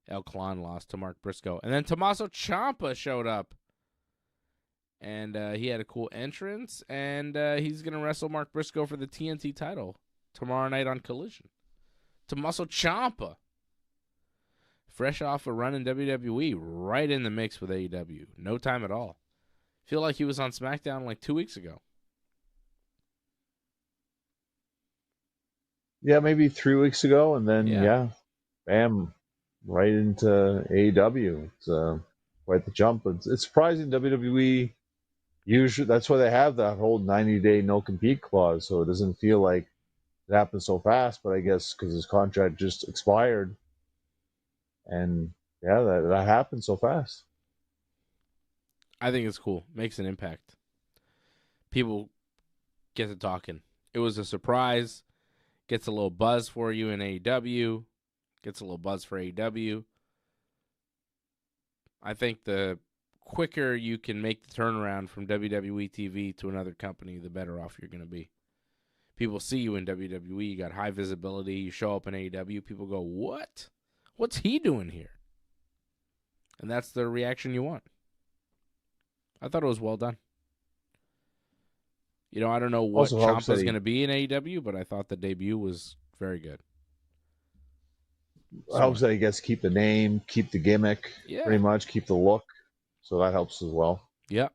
El Clon lost to Mark Briscoe. And then Tommaso Ciampa showed up. And he had a cool entrance. And he's going to wrestle Mark Briscoe for the TNT title tomorrow night on Collision. Tommaso Ciampa. Fresh off a run in WWE. Right in the mix with AEW. No time at all. Feel like he was on SmackDown like 2 weeks ago. Yeah, maybe 3 weeks ago. And then, bam. Right into AEW. It's quite the jump. It's surprising WWE usually that's why they have that whole 90-day no compete clause, so it doesn't feel like it happened so fast. But I guess because his contract just expired, and that happened so fast. I think it's cool. Makes an impact. People get to talking. It was a surprise. Gets a little buzz for you in AEW. Gets a little buzz for AEW. I think the quicker you can make the turnaround from WWE TV to another company, the better off you're going to be. People see you in WWE. You got high visibility. You show up in AEW. People go, what? What's he doing here? And that's the reaction you want. I thought it was well done. You know, I don't know what Ciampa's going to be in AEW, but I thought the debut was very good. So, helps that he gets to keep the name, keep the gimmick, pretty much, keep the look. So that helps as well. Yep.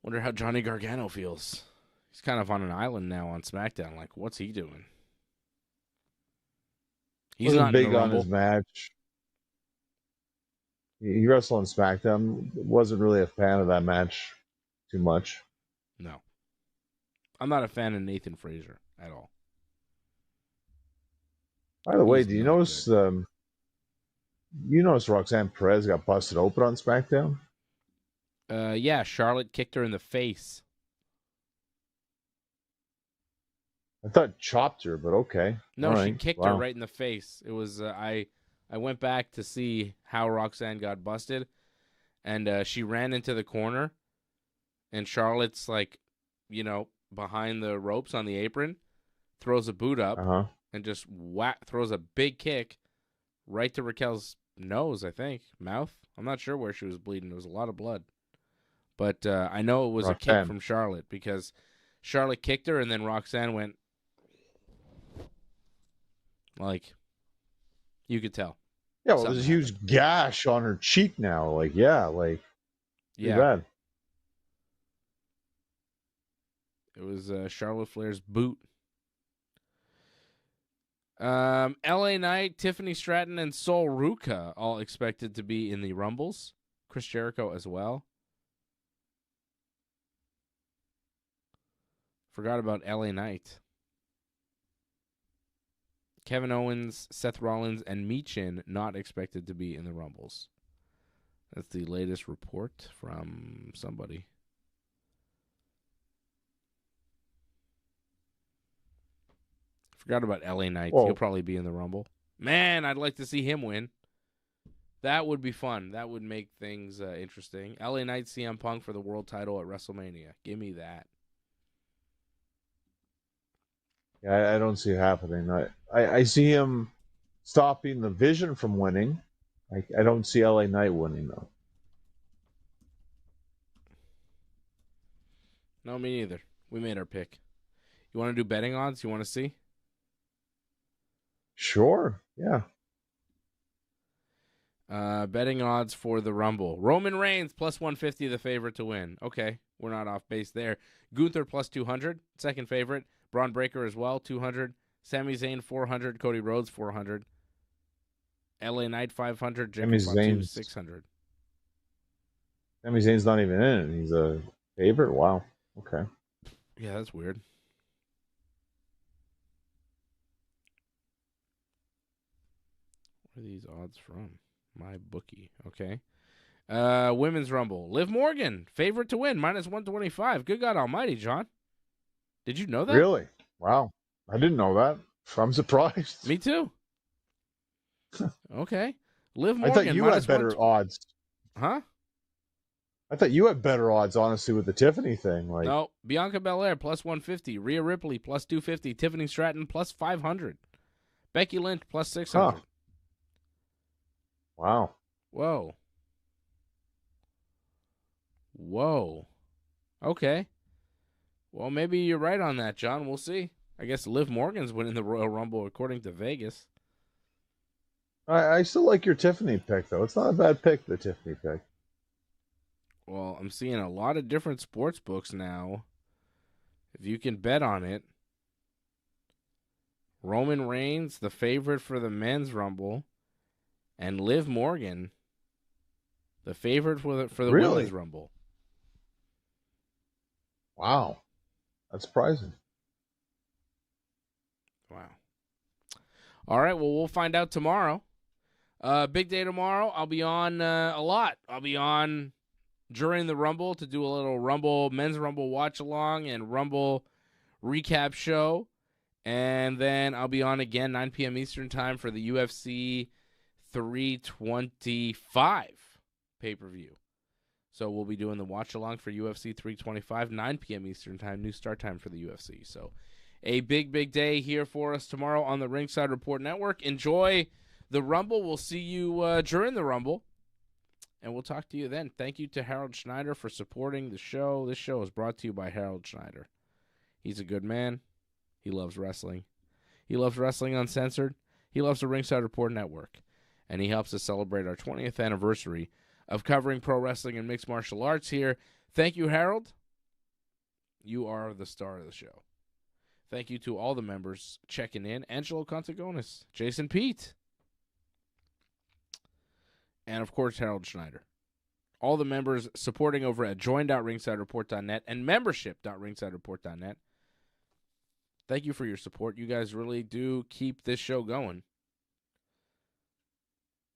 Wonder how Johnny Gargano feels. He's kind of on an island now on SmackDown. Like, what's he doing? He's not big on his match. He wrestled on SmackDown. Wasn't really a fan of that match too much. No. I'm not a fan of Nathan Frazier at all. By the way, do you notice Roxanne Perez got busted open on SmackDown? Yeah, Charlotte kicked her in the face. I thought chopped her, but okay. No, she kicked her right in the face. It was I went back to see how Roxanne got busted, and she ran into the corner, and Charlotte's like, behind the ropes on the apron, throws a boot up, and just throws a big kick right to Raquel's nose, I think, mouth. I'm not sure where she was bleeding. There was a lot of blood. But I know it was a kick from Charlotte because Charlotte kicked her, and then Roxanne went, like, you could tell. Yeah, well, there's a huge gash on her cheek now. Too bad. It was Charlotte Flair's boot. LA Knight, Tiffany Stratton, and Sol Ruca all expected to be in the Rumbles. Chris Jericho as well. Forgot about LA Knight. Kevin Owens, Seth Rollins, and Michin not expected to be in the Rumbles. That's the latest report from somebody. Forgot about LA Knight. Whoa. He'll probably be in the Rumble. Man, I'd like to see him win. That would be fun. That would make things interesting. LA Knight, CM Punk for the world title at WrestleMania. Give me that. Yeah, I don't see it happening. I see him stopping the Vision from winning. I don't see LA Knight winning, though. No, me neither. We made our pick. You want to do betting odds? You want to see? Sure, yeah. Betting odds for the Rumble. Roman Reigns plus 150, the favorite to win. Okay, we're not off base there. Gunther plus 200, second favorite. Braun Breaker as well, 200. Sami Zayn 400. Cody Rhodes 400. LA Knight 500. Jacob Fatu 600. Sami Zayn's not even in it. He's a favorite? Wow. Okay. Yeah, that's weird. Where are these odds from? My bookie. Okay. Women's Rumble. Liv Morgan, favorite to win, minus 125. Good God Almighty, John. Did you know that? Really? Wow. I didn't know that. I'm surprised. Me too. Okay. Liv Morgan. I thought you had better odds. Huh? I thought you had better odds, honestly, with the Tiffany thing. No. Bianca Belair plus 150. Rhea Ripley plus 250. Tiffany Stratton plus 500. Becky Lynch plus 600. Huh. Wow. Whoa. Okay. Well, maybe you're right on that, John. We'll see. I guess Liv Morgan's winning the Royal Rumble according to Vegas. I still like your Tiffany pick, though. It's not a bad pick, the Tiffany pick. Well, I'm seeing a lot of different sports books now. If you can bet on it. Roman Reigns, the favorite for the men's Rumble, and Liv Morgan, the favorite for the women's Rumble. Wow. That's surprising. Wow. All right, well, we'll find out tomorrow. Big day tomorrow. I'll be on a lot. I'll be on during the Rumble to do a little men's Rumble watch-along and Rumble recap show. And then I'll be on again 9 p.m. Eastern time for the UFC 325 pay-per-view. So we'll be doing the watch-along for UFC 325, 9 p.m. Eastern time, new start time for the UFC. So a big, big day here for us tomorrow on the Ringside Report Network. Enjoy the Rumble. We'll see you during the Rumble, and we'll talk to you then. Thank you to Harold Schneider for supporting the show. This show is brought to you by Harold Schneider. He's a good man. He loves wrestling. He loves Wrestling Uncensored. He loves the Ringside Report Network. And he helps us celebrate our 20th anniversary of covering pro wrestling and mixed martial arts here. Thank you, Harold. You are the star of the show. Thank you to all the members checking in. Angelo Contagonis, Jason Pete, and, of course, Harold Schneider. All the members supporting over at join.ringsidereport.net and membership.ringsidereport.net. Thank you for your support. You guys really do keep this show going.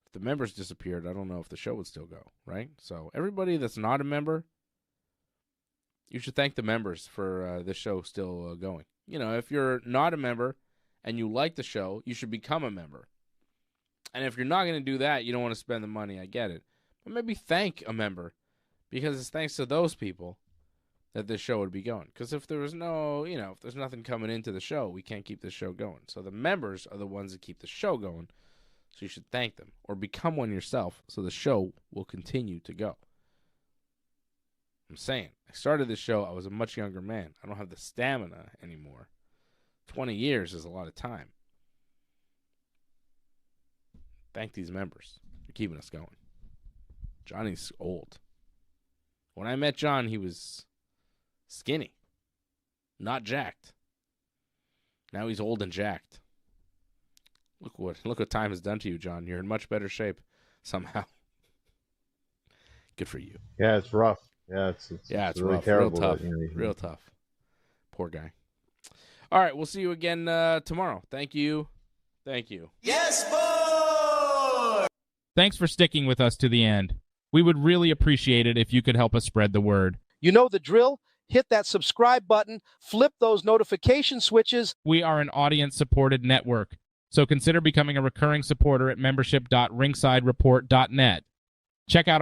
If the members disappeared, I don't know if the show would still go, right? So everybody that's not a member, you should thank the members for this show still going. You know, if you're not a member and you like the show, you should become a member. And if you're not going to do that, you don't want to spend the money, I get it. But maybe thank a member, because it's thanks to those people that this show would be going. Because if there was if there's nothing coming into the show, we can't keep this show going. So the members are the ones that keep the show going. So you should thank them or become one yourself so the show will continue to go. I'm saying, I started this show, I was a much younger man. I don't have the stamina anymore. 20 years is a lot of time. Thank these members for keeping us going. Johnny's old. When I met John, he was skinny, not jacked. Now he's old and jacked. Look what time has done to you, John. You're in much better shape somehow. Good for you. Yeah, it's rough. Yeah, it's really rough. terrible. Real tough. Real tough. Poor guy. All right, we'll see you again tomorrow. Thank you. Yes, boy! Thanks for sticking with us to the end. We would really appreciate it if you could help us spread the word. You know the drill. hit that subscribe button, flip those notification switches. We are an audience-supported network, so consider becoming a recurring supporter at membership.ringsidereport.net. Check out our